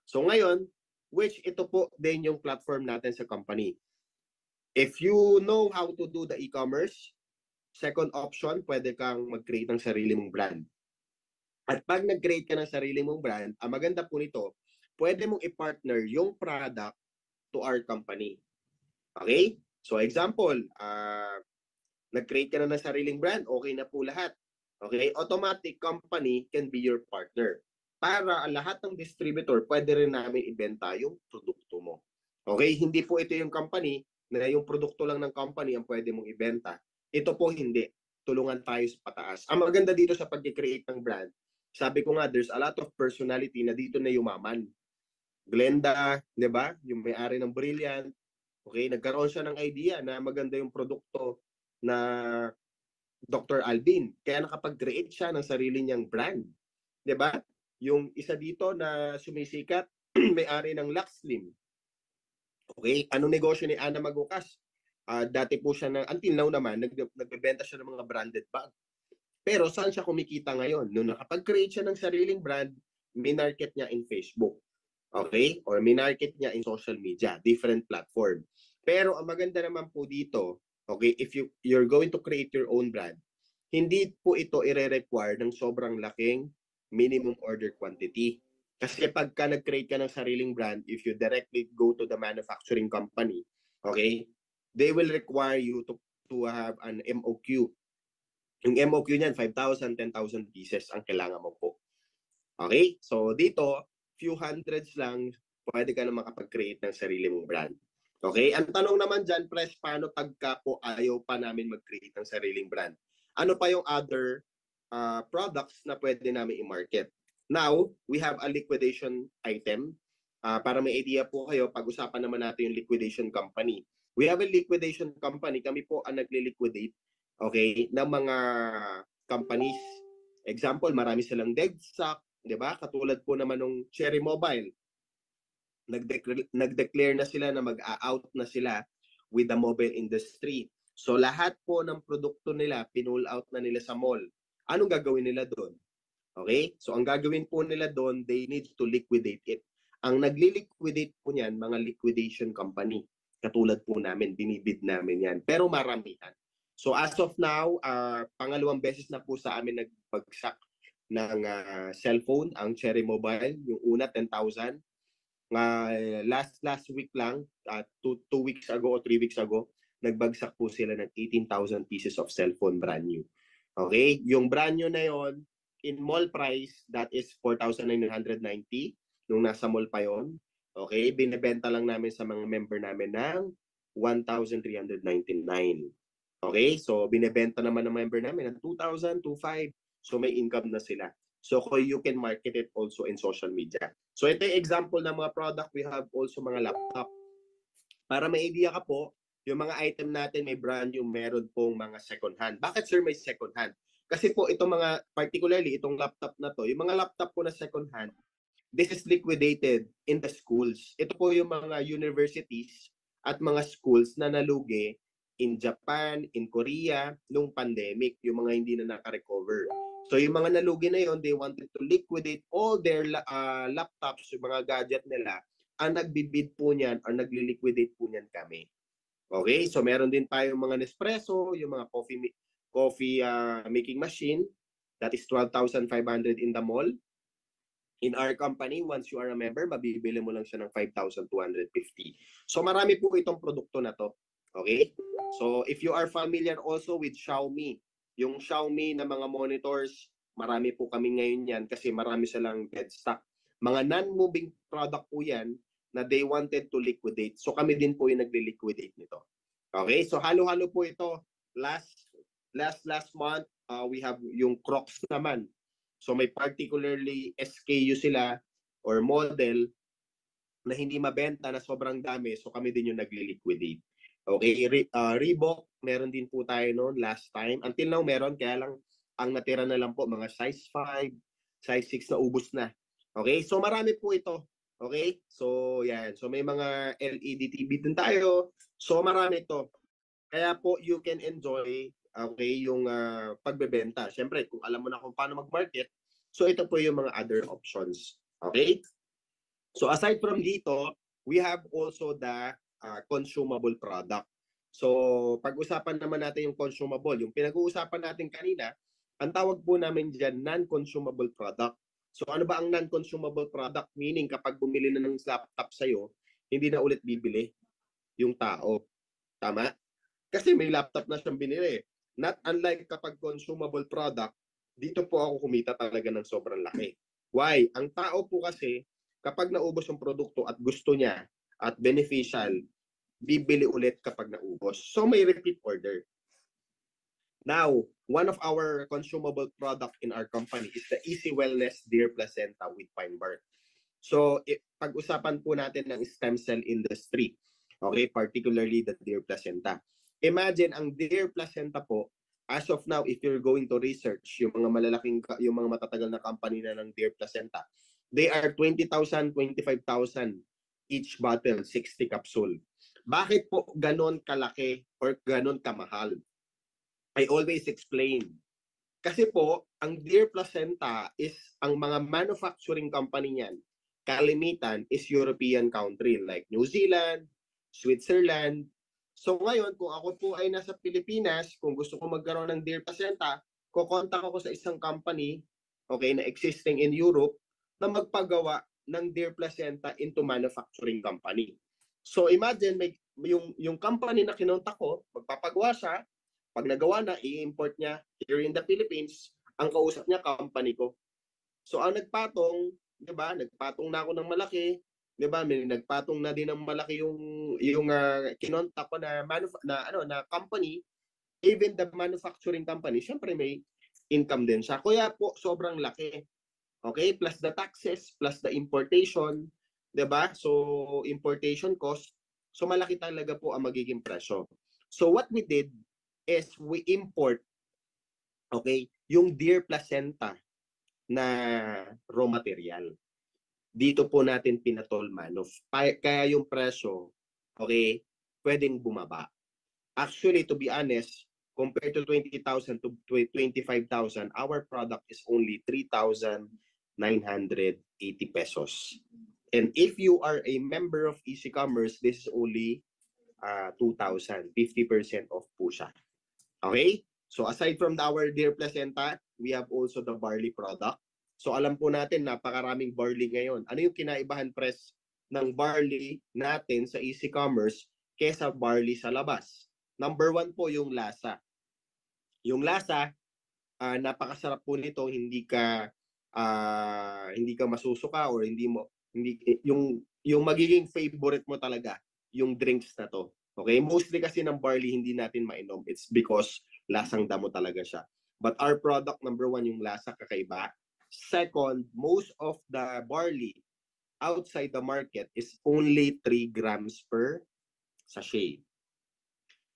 So ngayon, which ito po din yung platform natin sa company. If you know how to do the e-commerce, second option, pwede kang mag-create ng sarili mong brand. At pag nag-create ka ng sarili mong brand, ang maganda po nito, pwede mong i-partner yung product to our company. Okay? So example, nag-create ka na ng sariling brand, okay na po lahat. Okay? Automatic company can be your partner. Para lahat ng distributor, pwede rin namin ibenta yung produkto mo. Okay? Hindi po ito yung company na yung produkto lang ng company ang pwede mong ibenta. Ito po hindi. tulungan tayo sa pataas. Ang maganda dito sa pag-create ng brand, sabi ko nga, there's a lot of personality na dito na yumaman. Glenda, di ba? Yung may-ari ng Brilliant. Okay, nagkaroon siya ng idea na maganda yung produkto na Dr. Alvin. Kaya nakapag-create siya ng sarili niyang brand. Di ba? Yung isa dito na sumisikat, may-ari ng Luxlim. Okay, anong negosyo ni Ana Magukas? Dati po siya until now naman, nagbebenta siya ng mga branded bag. Pero saan siya kumikita ngayon? Nung nakapag-create siya ng sariling brand, minarket niya in Facebook. Okay? Or minarket niya in social media, different platform. Pero ang maganda naman po dito, okay, if you're going to create your own brand, hindi po ito ire-require ng sobrang laking minimum order quantity. Kasi pagka nag-create ka ng sariling brand, if you directly go to the manufacturing company, okay, they will require you to have an MOQ. Yung MOQ niyan, 5,000, 10,000 pieces ang kailangan mo po. Okay? So dito, few hundreds lang, pwede ka na makapag-create ng sarili mong brand. Okay? Ang tanong naman dyan, Pres, paano pagka po ayaw pa namin mag-create ng sariling brand? Ano pa yung other products na pwede namin i-market? Now, we have a liquidation item. Para may idea po kayo, pag-usapan naman natin yung liquidation company. We have a liquidation company. Kami po ang nagli-liquidate, okay, ng mga companies. Example, marami silang DegSac, di ba? Katulad po naman ng Cherry Mobile. Nag-declare na sila na mag-out na sila with the mobile industry. So lahat po ng produkto nila, pinull out na nila sa mall. Anong gagawin nila doon? Okay? So ang gagawin po nila doon, they need to liquidate it. Ang nagli-liquidate po niyan, mga liquidation company. Katulad po namin, binibid namin yan. Pero maramihan. So as of now, pangalawang beses na po sa amin nagbagsak ng cellphone, ang Cherry Mobile. Yung una, 10,000. Last week lang, 2 weeks ago o 3 weeks ago, nagbagsak po sila ng 18,000 pieces of cellphone brand new. Okay? Yung brand new na yon, in mall price, that is 4,990 nung nasa mall pa yon. Okay? Binebenta lang namin sa mga member namin ng 1,399. Okay? So, binebenta naman ng member namin ng 2,000, 2,500. So, may income na sila. So, you can market it also in social media. So, ito yung example ng mga product. We have also mga laptop. Para may idea ka po, yung mga item natin may brand new, meron pong mga second hand. Bakit, sir, may second hand? Kasi po, itong mga, particularly, itong laptop na to, yung mga laptop po na second hand, this is liquidated in the schools. Ito po yung mga universities at mga schools na nalugi in Japan, in Korea, nung pandemic, yung mga hindi na naka-recover. So yung mga nalugi na yon, they wanted to liquidate all their laptops, yung mga gadget nila. Ang nagbibid po niyan or nagli-liquidate po niyan kami. Okay? So meron din tayong mga Nespresso, yung mga coffee making machine. That is 12,500 in the mall. In our company, once you are a member, mabibili mo lang siya ng 5,250. So marami po itong produkto na to. Okay? So if you are familiar also with Xiaomi, yung Xiaomi na mga monitors, marami po kami ngayon yan kasi marami silang dead stock. Mga non-moving product po yan na they wanted to liquidate. So kami din po yung nagli-liquidate nito. Okay? So halo-halo po ito. Last month, we have yung Crocs naman. So may particularly SKU sila or model na hindi mabenta na sobrang dami. So kami din yung nagli-liquidate. Okay, Reebok, meron din po tayo noon last time. Until now meron, kaya lang ang natira na lang po mga size 5, size 6 na ubos na. Okay, so marami po ito. Okay, so yan. So may mga LED TV din tayo. So marami ito. Kaya po you can enjoy yung pagbebenta. Siyempre, kung alam mo na kung paano mag-market, so ito po yung mga other options. Okay? So aside from dito, we have also the consumable product. So pag-usapan naman natin yung consumable. Yung pinag-uusapan natin kanina, ang tawag po namin dyan non-consumable product. So ano ba ang non-consumable product? Meaning kapag bumili na ng laptop sa'yo, hindi na ulit bibili yung tao. Tama? Kasi may laptop na siyang binili. Not unlike kapag consumable product, dito po ako kumita talaga ng sobrang laki. Why? Ang tao po kasi, kapag naubos yung produkto at gusto niya at beneficial, bibili ulit kapag naubos. So may repeat order. Now, one of our consumable product in our company is the Easy Wellness Deer Placenta with Pine Bark. So, pag-usapan po natin ng stem cell industry. Okay, particularly the deer placenta. Imagine ang deer placenta po, as of now, if you're going to research yung yung mga matatagal na company na ng deer placenta, they are 20,000, 25,000 each bottle, 60 capsule. Bakit po ganon kalaki or ganon kamahal? I always explain. Kasi po, ang deer placenta is, ang mga manufacturing company niyan, kalimitan is European country like New Zealand, Switzerland. So ngayon, kung ako po ay nasa Pilipinas, kung gusto ko magkaroon ng deer placenta, kukontak ako sa isang company, okay, na existing in Europe, na magpagawa ng deer placenta into manufacturing company. So imagine, yung company na kinontak ko, magpapagawa siya, pag nagawa na, i-import niya here in the Philippines, ang kausap niya, company ko. So ang nagpatong, 'di ba? Nagpatong na ako ng malaki, 'di ba? May nagpatong na din ng malaki yung kinontak ko na company, even the manufacturing company, syempre may income din siya. Kaya po sobrang laki. Okay? Plus the taxes, plus the importation, 'di ba? So importation cost, so malaki talaga po ang magiging presyo. So what we did is we import, okay, yung deer placenta na raw material. Dito po natin pinatol manof. Kaya yung presyo, okay, pwedeng bumaba. Actually, to be honest, compared to 20,000 to 25,000, our product is only 3,980 pesos. And if you are a member of Easy Commerce, this is only 2,000, 50% off po siya. Okay? So aside from our deer placenta, we have also the barley product. So alam po natin, napakaraming barley ngayon. Ano yung kinaibahan, Pres, ng barley natin sa Easy Commerce kesa barley sa labas? Number 1 po yung lasa. Yung lasa, napakasarap po nito, hindi ka masusuka or yung magiging favorite mo talaga yung drinks na to. Okay? Mostly kasi ng barley hindi natin mainom. It's because lasang damo talaga siya. But our product, number 1, yung lasa, kakaiba. Second, most of the barley outside the market is only 3 grams per sachet.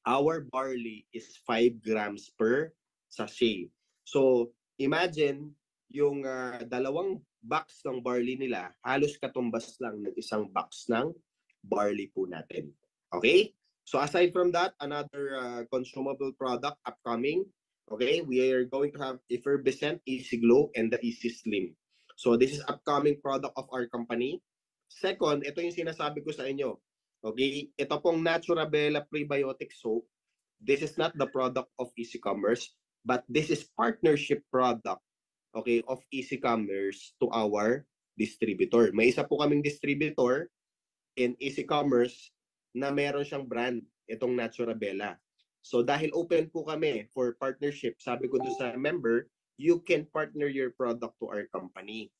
Our barley is 5 grams per sachet. So, imagine yung dalawang box ng barley nila, halos katumbas lang ng isang box ng barley po natin. Okay? So aside from that, another consumable product upcoming, okay, we are going to have Effervescent, Easy Glow, and the Easy Slim. So this is upcoming product of our company. Second, ito yung sinasabi ko sa inyo. Okay, ito pong Naturabella Prebiotic Soap. This is not the product of Easy Commerce, but this is partnership product, okay, of Easy Commerce to our distributor. May isa po kaming distributor in Easy Commerce na meron siyang brand, itong Naturabella. So dahil open po kami for partnership, sabi ko doon sa member, you can partner your product to our company.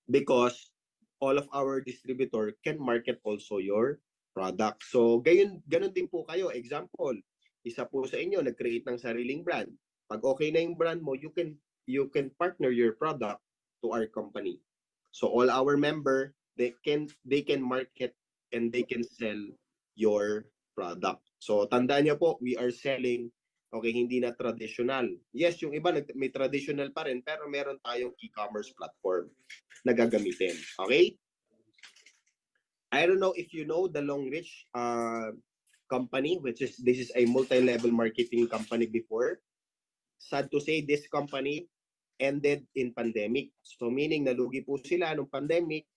Because all of our distributor can market also your product. So ganun din po kayo. Example, isa po sa inyo nag-create ng sariling brand. Pag okay na yung brand mo, you can partner your product to our company. So all our member, they can market and they can sell your product. So tandaan niyo po, we are selling, okay, hindi na traditional. Yes, yung iba may traditional pa rin, pero meron tayong e-commerce platform na gagamitin. Okay? I don't know if you know the Longreach company, this is a multi-level marketing company before. Sad to say, this company ended in pandemic. So meaning nalugi po sila nung pandemic.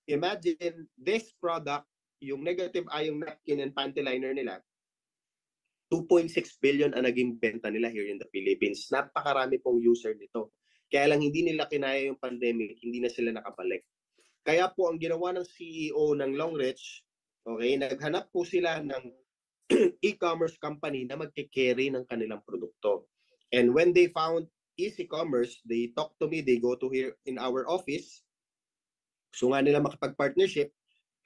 Imagine this product, yung negative yung napkin and panty liner nila, 2.6 billion ang naging benta nila here in the Philippines. Napakarami pong user nito. Kaya lang hindi nila kinaya yung pandemic, hindi na sila nakabalik. Kaya po ang ginawa ng CEO ng Longreach, okay, naghanap po sila ng e-commerce company na magke-carry ng kanilang produkto. And when they found Easy Commerce, they talk to me, they go to here in our office. So nga nila makapag-partnership,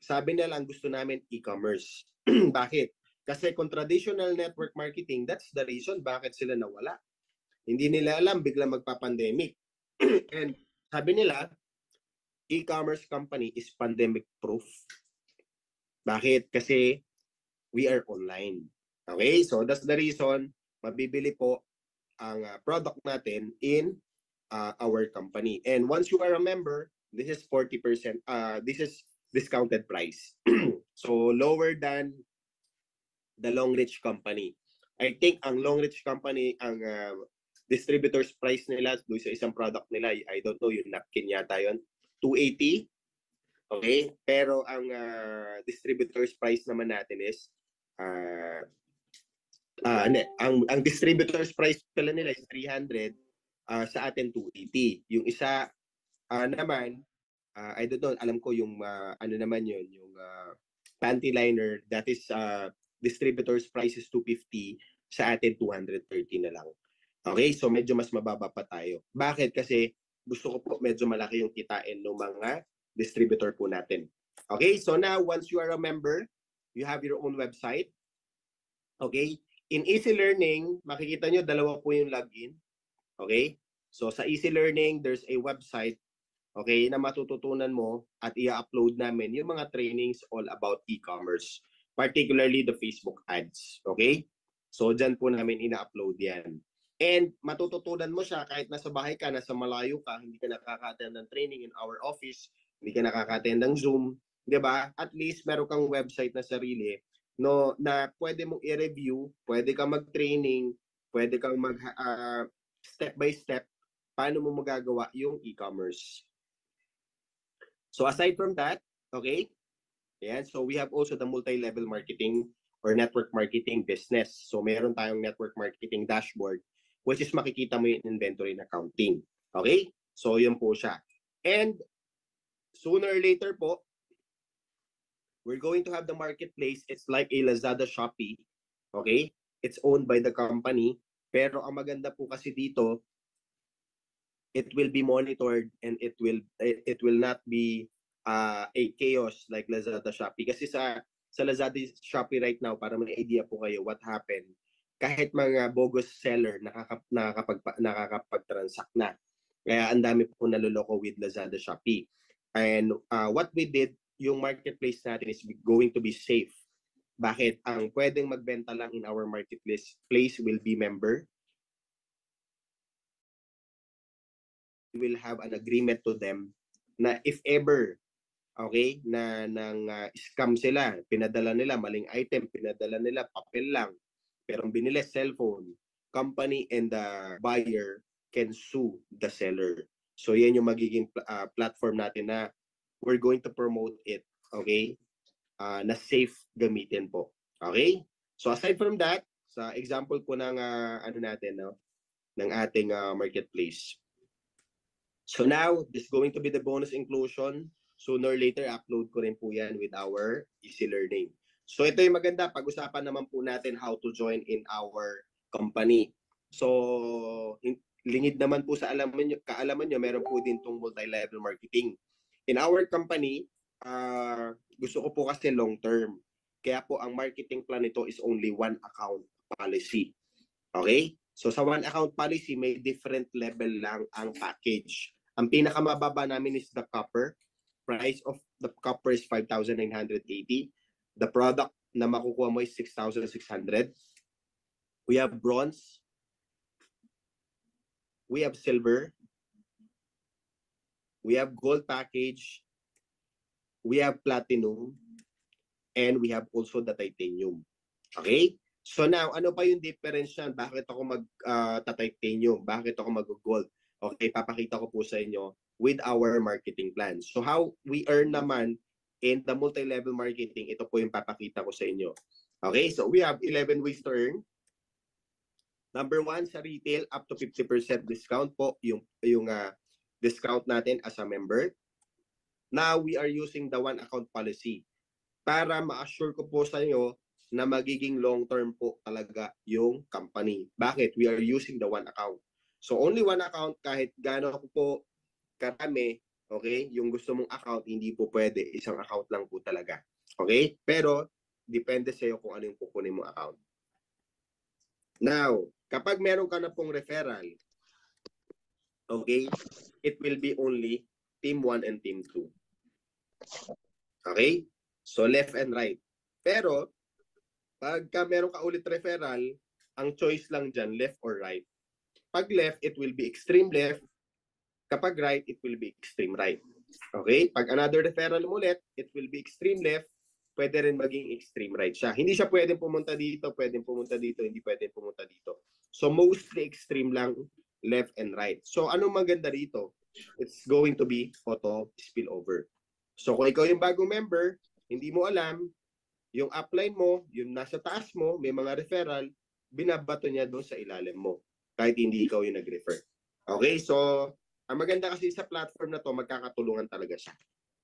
sabi nila ang gusto namin e-commerce. Bakit? Kasi kung traditional network marketing, that's the reason bakit sila nawala. Hindi nila alam, biglang magpa-pandemic. And sabi nila, e-commerce company is pandemic proof. Bakit? Kasi we are online. Okay? So that's the reason mabibili po ang product natin in our company. And once you are a member, this is 40%, this is discounted price. So lower than the Long Reach company. I think ang Long Reach company, ang distributor's price nila doon sa isang product nila, I don't know, yung napkin yata yun, 280. Okay? Pero ang distributor's price naman natin is ang distributor's price pala nila is 300, sa atin 280. Yung isa naman, I don't know, alam ko yung ano naman yun, yung panty liner, that is distributor's price is 250, sa atin 230 na lang. Okay? So medyo mas mababa pa tayo. Bakit? Kasi gusto ko po medyo malaki yung kitain ng mga distributor po natin. Okay? So now, once you are a member, you have your own website. Okay? In Easy Learning, makikita nyo, dalawa po yung login. Okay? So sa Easy Learning, there's a website, okay, na matututunan mo at i-upload namin yung mga trainings all about e-commerce, particularly the Facebook ads. Okay? So dyan po namin ina-upload yan. And matututunan mo siya kahit nasa bahay ka, nasa malayo ka, hindi ka nakaka-attend ng training in our office, hindi ka nakaka-attend ng Zoom, 'di ba? At least meron kang website na sarili, no, na pwede mong i-review, pwede kang mag-training, pwede kang mag step by step paano mo magagawa yung e-commerce. So aside from that, okay? Yeah, so we have also the multi-level marketing or network marketing business. So meron tayong network marketing dashboard, which is makikita mo yung inventory and accounting. Okay? So yun po siya. And sooner or later po, we're going to have the marketplace. It's like a Lazada, Shopee. Okay? It's owned by the company. Pero ang maganda po kasi dito, it will be monitored and it will not be a chaos like Lazada, Shopee. Kasi sa Lazada, Shopee right now, para may idea po kayo what happened, kahit mga bogus seller nakakapag-transact na. Kaya ang dami po naloloko with Lazada, Shopee. And what we did, yung marketplace natin is going to be safe. Bakit? Ang pwedeng magbenta lang in our marketplace will be member. We will have an agreement to them na if ever, okay, na nang scam sila, pinadala nila maling item, pinadala nila papel lang, pero ang binili cellphone, company and the buyer can sue the seller. So yan yung magiging platform natin na we're going to promote it, okay? Na safe gamitin po. Okay? So aside from that, sa example po ng ano natin, no, ng ating marketplace. So now, this is going to be the bonus inclusion. Sooner or later, upload ko rin po yan with our Easy Learning. So ito yung maganda, pag-usapan naman po natin how to join in our company. So lingid naman po sa kaalaman nyo, meron po din itong multi-level marketing. In our company, gusto ko po kasi long term. Kaya po ang marketing plan nito is only one account policy. Okay? So sa one account policy, may different level lang ang package. Ang pinakamababa namin is the copper. Price of the copper is 5,980. The product na makukuha mo is 6,600. We have bronze. We have silver. We have gold package. We have platinum. And we have also the titanium. Okay? So now, ano pa yung difference yan? Bakit ako mag-titanium? Bakit ako mag-gold? Okay, papakita ko po sa inyo with our marketing plan. So how we earn naman in the multi-level marketing, ito po yung papakita ko sa inyo. Okay, so we have 11 ways to earn. Number 1, sa retail, up to 50% discount po yung discount natin as a member. Now, we are using the one account policy para ma-assure ko po sa inyo na magiging long-term po talaga yung company. Bakit? We are using the one account. So, only one account, kahit gaano ko po karami, okay, yung gusto mong account, hindi po pwede. Isang account lang po talaga. Okay? Pero, depende sa iyo kung ano yung kukunin mong account. Now, Kapag meron ka na pong referral, okay, it will be only team 1 and team 2. Okay? So left and right. Pero, pagka meron ka ulit referral, ang choice lang dyan, left or right. Pag left, it will be extreme left. Kapag right, it will be extreme right. Okay? Pag another referral mo ulit, it will be extreme left. Pwede rin maging extreme right siya. Hindi siya pwedeng pumunta dito, pwedeng pumunta dito, hindi pwedeng pumunta dito. So mostly extreme lang, left and right. So anong maganda dito? It's going to be auto spillover. So kung ikaw yung bagong member, hindi mo alam, yung upline mo, yung nasa taas mo, may mga referral, binabato niya doon sa ilalim mo. Kahit hindi ikaw yung nag-refer. Okay? So, ang maganda kasi sa platform na to, magkakatulungan talaga siya.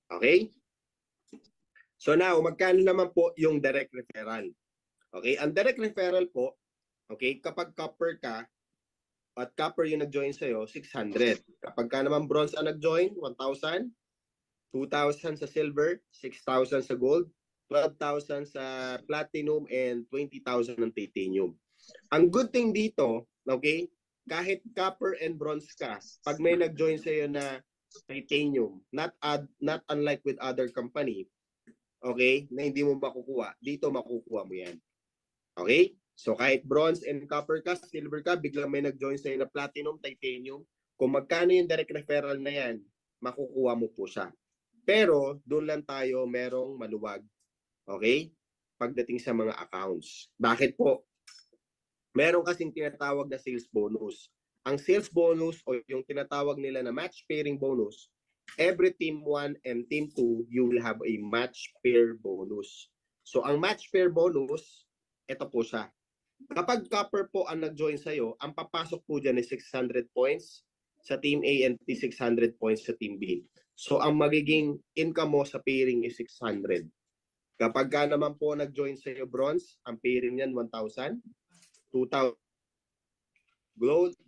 Okay? So now, magkano naman po yung direct referral? Okay? Ang direct referral po, okay, kapag copper ka, at copper yung nag-join sa'yo, 600. Kapag ka naman bronze ang nag-join, 1,000. 2,000 sa silver, 6,000 sa gold, 12,000 sa platinum, and 20,000 ng titanium. Ang good thing dito, okay, kahit copper and bronze ka, pag may nag-join sa'yo na titanium, not unlike with other company, okay, na hindi mo makukuha, dito makukuha mo yan. Okay? So kahit bronze and copper ka, silver ka, biglang may nag-join sa'yo na platinum, titanium, kung magkano yung direct referral na yan, makukuha mo po siya. Pero doon lang tayo merong maluwag. Okay? Pagdating sa mga accounts. Bakit po? Meron kasing tinatawag na sales bonus. Ang sales bonus o yung tinatawag nila na match pairing bonus, every team 1 and team 2, you will have a match pair bonus. So ang match pair bonus, ito po siya. Kapag copper po ang nag-join sa'yo, ang papasok po dyan is 600 points sa team A and 600 points sa team B. So ang magiging income mo sa pairing is 600. Kapag ka naman po nag-join sa'yo bronze, ang pairing niyan 1,000, 2,000.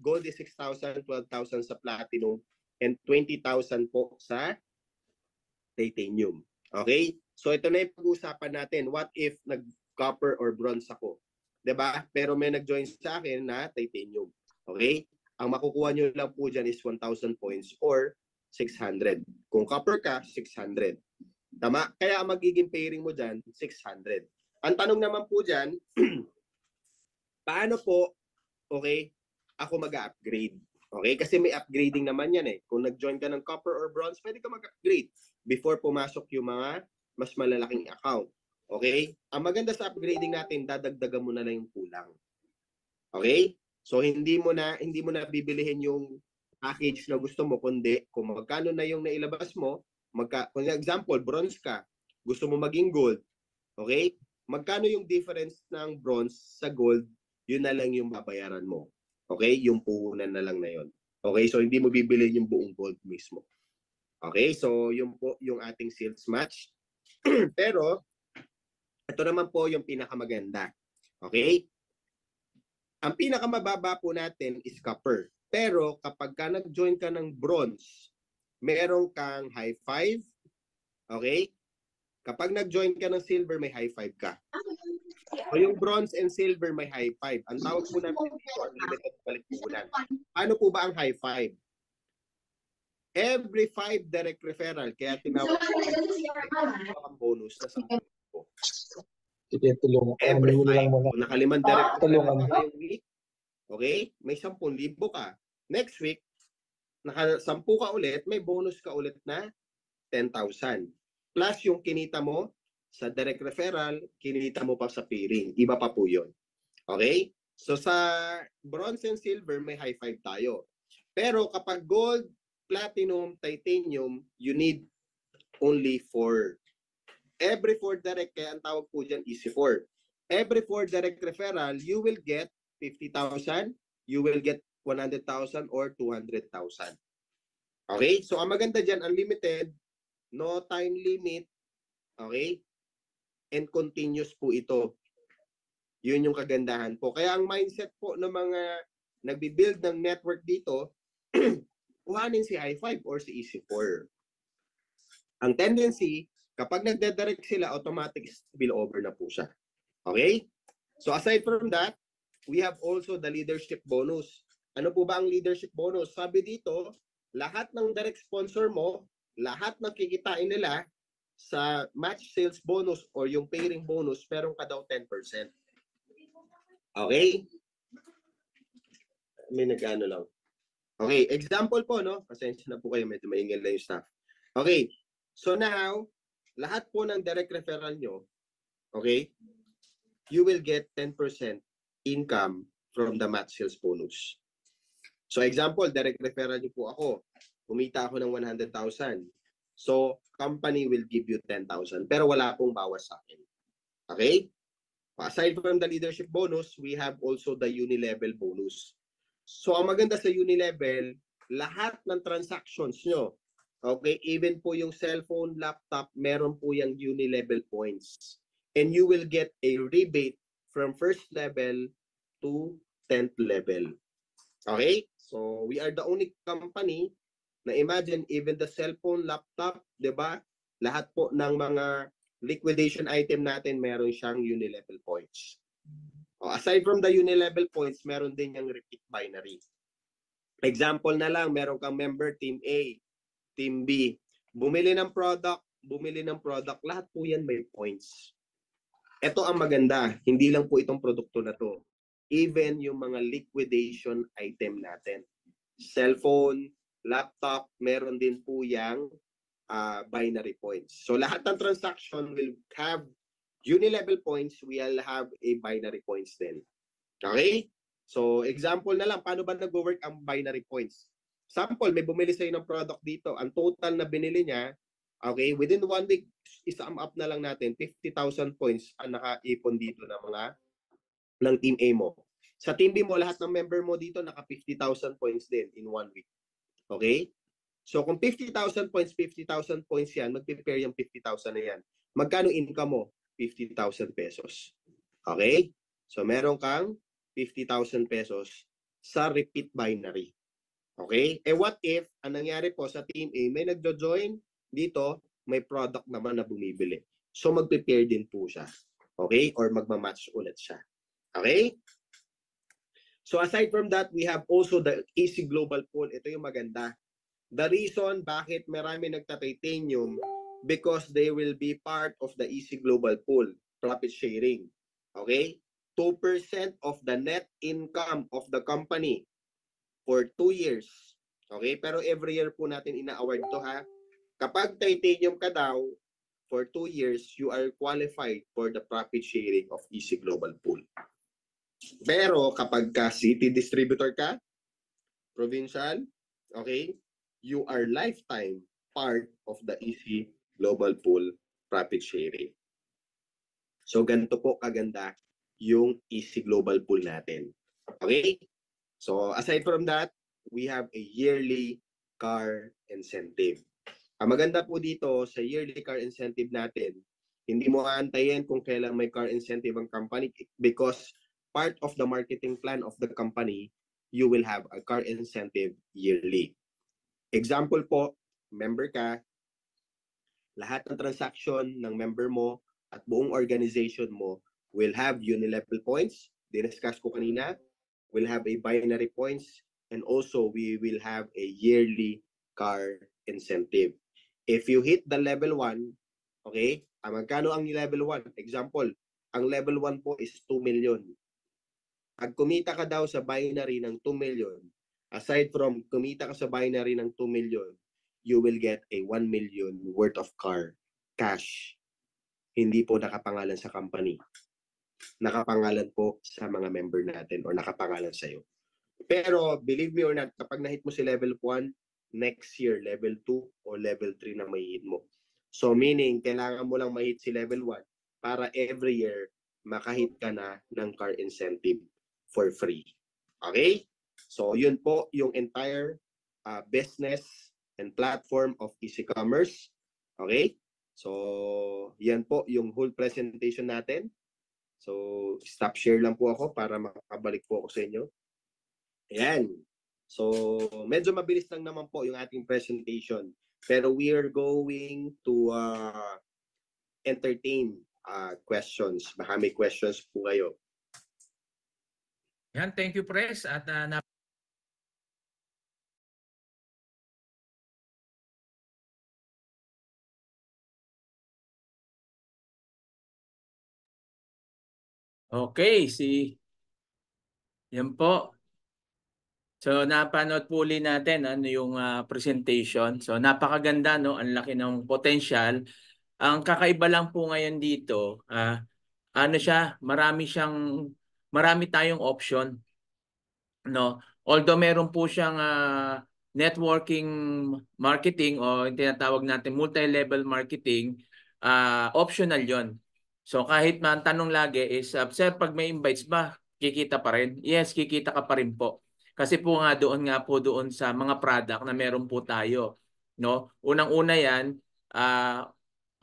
Gold is 6,000, 12,000 sa platinum, and 20,000 po sa titanium. Okay? So ito na yung pag-uusapan natin. What if nag-copper or bronze ako? 'Di ba? Pero may nag-join sa akin na titanium. Okay? Ang makukuha nyo lang po dyan is 1,000 points or 600. Kung copper ka, 600. Tama? Kaya ang magiging pairing mo dyan, 600. Ang tanong naman po dyan, paano po, okay, ako mag-upgrade? Okay? Kasi may upgrading naman yan eh. Kung nag-join ka ng copper or bronze, pwede ka mag-upgrade before pumasok yung mga mas malalaking account. Okay? Ang maganda sa upgrading natin, dadagdagan mo na lang yung kulang. Okay? So hindi mo na bibilihin yung package na gusto mo, kundi kung magkano na yung nailabas mo, kung example, bronze ka, gusto mo maging gold. Okay? Magkano yung difference ng bronze sa gold, yun na lang yung babayaran mo. Okay? Yung puhunan na lang na yun. Okay? So hindi mo bibilihin yung buong gold mismo. Okay? So yun po yung ating sales match. Pero ito naman po yung pinakamaganda. Okay? Ang pinakamababa po natin is copper. Pero kapag ka nag-join ka ng bronze, meron kang high five. Okay? Kapag nag-join ka ng silver, may high five ka. So yung bronze and silver, may high five. Ang tawag po natin dito, unlimited palit-punan. Ano po ba ang high five? Every 5 direct referral, kaya tinawag ko ang bonus na 10,000. Every 5. Kung nakalimang direct referral ngayong week, okay, may 10,000 ka. Next week, naka-10 ka ulit, may bonus ka ulit na 10,000. Plus yung kinita mo sa direct referral, kinita mo pa sa pairing. Iba pa po yun. Okay? So sa bronze and silver, may high five tayo. Pero kapag gold, platinum, titanium, you need only 4. Every 4 direct, kaya ang tawag po dyan, easy 4. Every 4 direct referral, you will get 50,000, you will get 100,000 or 200,000. Okay? So ang maganda dyan, unlimited, no time limit, okay? And continuous po ito. Yun yung kagandahan po. Kaya ang mindset po ng mga nagbi-build ng network dito, kuhanin si i5 or si EC4. Ang tendency, kapag nagde-direct sila, automatic spillover na po siya. Okay? So aside from that, we have also the leadership bonus. Ano po ba ang leadership bonus? Sabi dito, lahat ng direct sponsor mo, lahat ng kikitain nila sa match sales bonus or yung pairing bonus, meron ka daw 10%. Okay? May nag-ano lang. Okay, example po, no? Pasensya na po kayo, medyo maingay lang yung staff. Okay, so now, lahat po ng direct referral nyo, okay, you will get 10% income from the match sales bonus. So example, direct referral nyo po ako. Kumita ako ng 100,000. So, company will give you 10,000. Pero wala pong bawas sa akin. Okay? Aside from the leadership bonus, we have also the uni-level bonus. So, ang maganda sa uni-level, lahat ng transactions nyo, okay, even po yung cellphone, laptop, meron po yung uni-level points. And you will get a rebate from first level to 10th level. Okay? So, we are the only company na imagine even the cellphone, laptop, 'di ba? Lahat po ng mga liquidation item natin meron siyang uni-level points. Aside from the uni-level points, meron din yung repeat binary. Example na lang, meron kang member team A, team B. Bumili ng product, lahat po yan may points. Ito ang maganda, hindi lang po itong produkto na to. Even yung mga liquidation item natin. Cellphone, laptop, meron din po yung binary points. So lahat ng transaction will have uni-level points, we'll have a binary points din. Okay? So example na lang, paano ba nag-work ang binary points? Sample, may bumili sa'yo ng product dito. Ang total na binili niya, okay, within 1 week, isum up na lang natin, 50,000 points ang nakaipon dito ng Team A mo. Sa Team B mo, lahat ng member mo dito, naka 50,000 points din in 1 week. Okay? So kung 50,000 points yan, mag-prepare yung 50,000 na yan. Magkano income mo? 50,000 pesos. Okay? So meron kang 50,000 pesos sa repeat binary. Okay? What if, ang nangyari po sa Team A, may nagjo-join dito, may product naman na bumibili. So mag-prepare din po siya. Okay? Or magmamatch ulit siya. Okay? So aside from that, we have also the Easy Global Pool. Ito yung maganda. The reason bakit marami nagta-titanium, because they will be part of the Easy Global Pool, profit sharing. Okay? 2% of the net income of the company for 2 years. Okay? Pero every year po natin ina-award to ha. Kapag titanium ka daw, for 2 years, you are qualified for the profit sharing of Easy Global Pool. Pero kapag ka city distributor ka, provincial, okay, you are lifetime part of the Easy Global Pool profit sharing. So ganito po kaganda yung Easy Global Pool natin. Okay? So aside from that, we have a yearly car incentive. Ang maganda po dito sa yearly car incentive natin, hindi mo aantayin kung kailan may car incentive ang company because part of the marketing plan of the company, you will have a car incentive yearly. Example po, member ka, lahat ng transaction ng member mo at buong organization mo will have uni-level points, diniscuss ko kanina, will have a binary points, and also we will have a yearly car incentive. If you hit the level 1, okay, magkano ang level 1? Example, ang level 1 po is 2 million. Pag kumita ka daw sa binary ng 2 million, aside from kumita ka sa binary ng 2 million, you will get a 1 million worth of car cash. Hindi po nakapangalan sa company. Nakapangalan po sa mga member natin or nakapangalan sa iyo. Pero believe me or not, kapag na-hit mo si level 1, next year level 2 or level 3 na may-hit mo. So meaning, kailangan mo lang ma-hit si level 1 para every year makahit ka na ng car incentive for free. Okay? So yun po yung entire business and platform of Easy Commerce. Okay? So yan po yung whole presentation natin. So stop share lang po ako para makabalik po ako sa inyo. Ayan. So medyo mabilis lang naman po yung ating presentation. Pero we are going to entertain questions. Baka may questions po kayo. Yan, thank you, Pres. At okay, yan po. So napanood po ulit natin ano yung presentation. So napakaganda, no? Ang laki ng potential. Ang kakaiba lang po ngayon dito, ano siya, marami tayong option, no? Although meron po siyang networking marketing o yung tinatawag natin multi-level marketing, optional 'yon. So kahit man tanong lagi is, sir, pag may invites ba, kikita pa rin? Yes, kikita ka pa rin po. Kasi po nga po doon sa mga product na meron po tayo, no? Unang-una 'yan,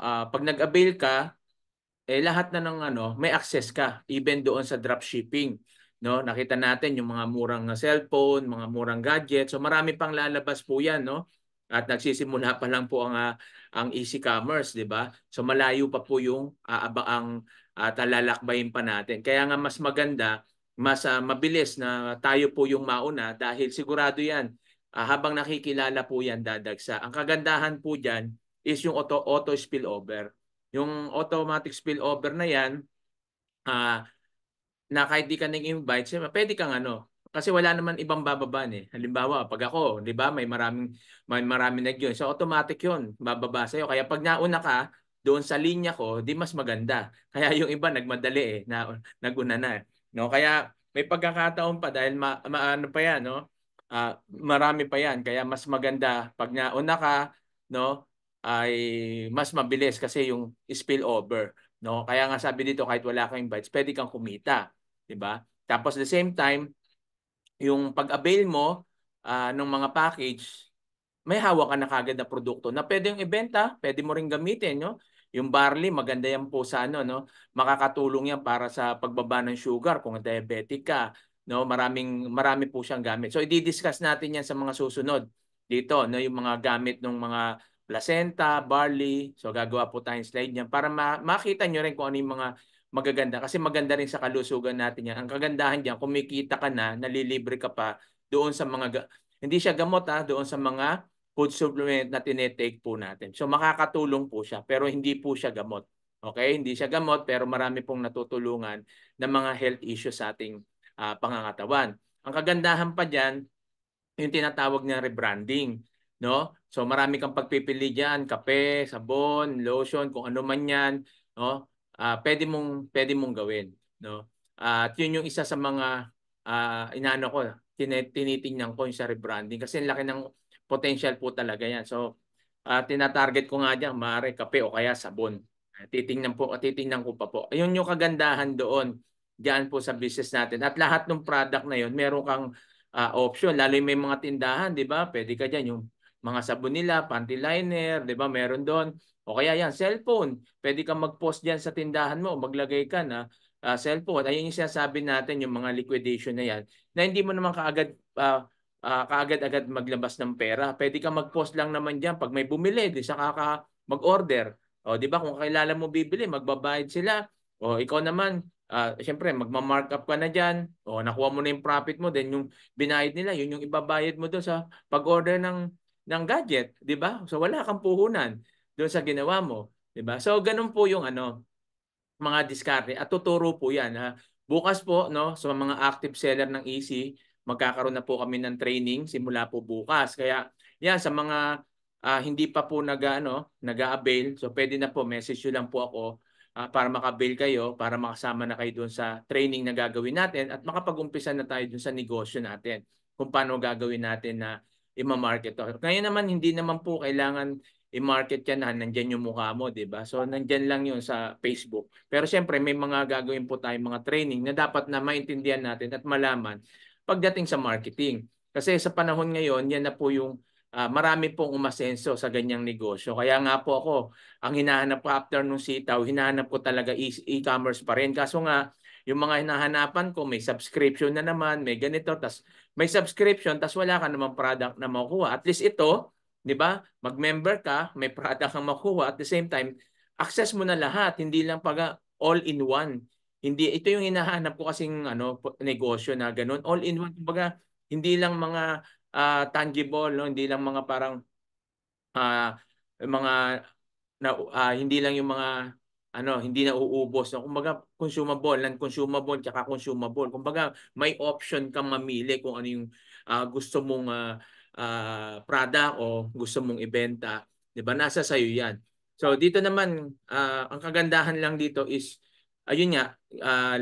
pag nag-avail ka, lahat na ng may access ka even doon sa dropshipping, no? Nakita natin yung mga murang cellphone, mga murang gadget. So marami pang lalabas po 'yan, no? At nagsisimula pa lang po ang easy commerce, 'di ba? So malayo pa po yung talalakbayin pa natin. Kaya nga mas maganda, mas mabilis na tayo po yung mauna dahil sigurado 'yan. Habang nakikilala po 'yan dadagsa. Ang kagandahan po diyan is yung auto spillover. Yung automatic spillover na yan, ah, na kahit di ka nag-invite, pwede kang kasi wala naman ibang bababa eh. Halimbawa, pag ako, 'di ba, may maraming nag-join. So automatic 'yun, bababa sa iyo. Kaya pag nauna ka doon sa linya ko, di mas maganda. Kaya yung iba nagmadali naguna na. No, kaya may pagkakataon pa dahil ano pa 'yan, no? Marami pa 'yan. Kaya mas maganda pag nauna ka, no, ay mas mabilis kasi yung spillover, no? Kaya nga sabi dito kahit wala kang invites, pwede kang kumita, 'di ba? Tapos the same time, yung pag-avail mo ng mga package, may hawak ka na kagad na produkto na pwedeng ibenta, pwede mo ring gamitin, no? Yung barley, maganda yan po sa no? Makakatulong yan para sa pagbaba ng sugar kung diabetic ka, no? Marami po siyang gamit. So i-discuss natin yan sa mga susunod dito, no? Yung mga gamit ng mga placenta, barley. So gagawa po tayong slide niyan para makita nyo rin kung ano yung mga magaganda. Kasi maganda rin sa kalusugan natin yan. Ang kagandahan diyan, kumikita ka na, nalilibre ka pa doon sa mga, hindi siya gamot doon sa mga food supplement na tinetake po natin. So makakatulong po siya pero hindi po siya gamot. Okay? Hindi siya gamot pero marami pong natutulungan ng mga health issues sa ating pangangatawan. Ang kagandahan pa diyan, yung tinatawag na rebranding, no? So marami kang pagpipili diyan, kape, sabon, lotion, kung ano man 'yan, no? Pwede mong gawin, no? At yun yung isa sa mga inaano ko, tinitingnan ko yung sa rebranding kasi ang laki ng potential po talaga yan. So tinatarget ko nga diyan, maaari kape o kaya sabon. Titingnan ko pa po. Ayun yung kagandahan doon diyan po sa business natin. At lahat ng product na yun, meron kang option. Lalo yung may mga tindahan, di ba? Pwede ka dyan. Yung mga sabon nila, panty liner, di ba? Meron doon. O kaya yan, cellphone. Pwede kang mag-post dyan sa tindahan mo. Maglagay ka na cellphone. Ayun yung sinasabi natin, yung mga liquidation na yan, na hindi mo naman kaagad-agad maglabas ng pera. Pwede kang mag-post lang naman dyan. Pag may bumili, di saka ka mag-order. O, di ba? Kung kailangan mo bibili, magbabayad sila. O, ikaw naman, siyempre, magma-markup ka na dyan. O, nakuha mo na yung profit mo. Then, yung binayad nila, yun yung ibabayad mo doon sa pag-order ng gadget. Di ba? So, wala kang puhunan doon sa ginawa mo. Di ba? So, ganun po yung mga diskarte. At tuturo po yan. Bukas po, no, sa mga active seller ng Easy, magkakaroon na po kami ng training simula po bukas. Kaya, yan, sa mga hindi pa po nag-avail, so pwede na po, message nyo lang po ako para maka-avail kayo, para makasama na kayo doon sa training na gagawin natin at makapag-umpisa na tayo doon sa negosyo natin kung paano gagawin natin na i-market to. Ngayon naman, hindi naman po kailangan i-market yan na nandyan yung mukha mo, di ba? So, nandyan lang yun sa Facebook. Pero siyempre, may mga gagawin po tayong mga training na dapat na maintindihan natin at malaman pagdating sa marketing. Kasi sa panahon ngayon, yan na po yung marami pong umasenso sa ganyang negosyo. Kaya nga po ako, ang hinahanap ko after nung sitaw, hinahanap ko talaga e-commerce pa rin. Kaso nga, yung mga hinahanapan ko, may subscription na naman, may ganito, tas may subscription, tas wala ka namang product na makuha. At least ito, di ba? Mag-member ka, may product kang makuha. At the same time, access mo na lahat. Hindi lang pag all in one hindi ito yung hinahanap ko kasing negosyo na ganun. All in one. Kumbaga, hindi lang mga tangible, no? Hindi lang mga parang mga hindi lang yung mga hindi na uubos, no? Kumbaga consumable, non-consumable, tsaka consumable. Kumbaga may option kang mamili kung ano yung gusto mong product o gusto mong ibenta, 'di ba? Nasa sayo 'yan. So dito naman ang kagandahan lang dito is ayun nga,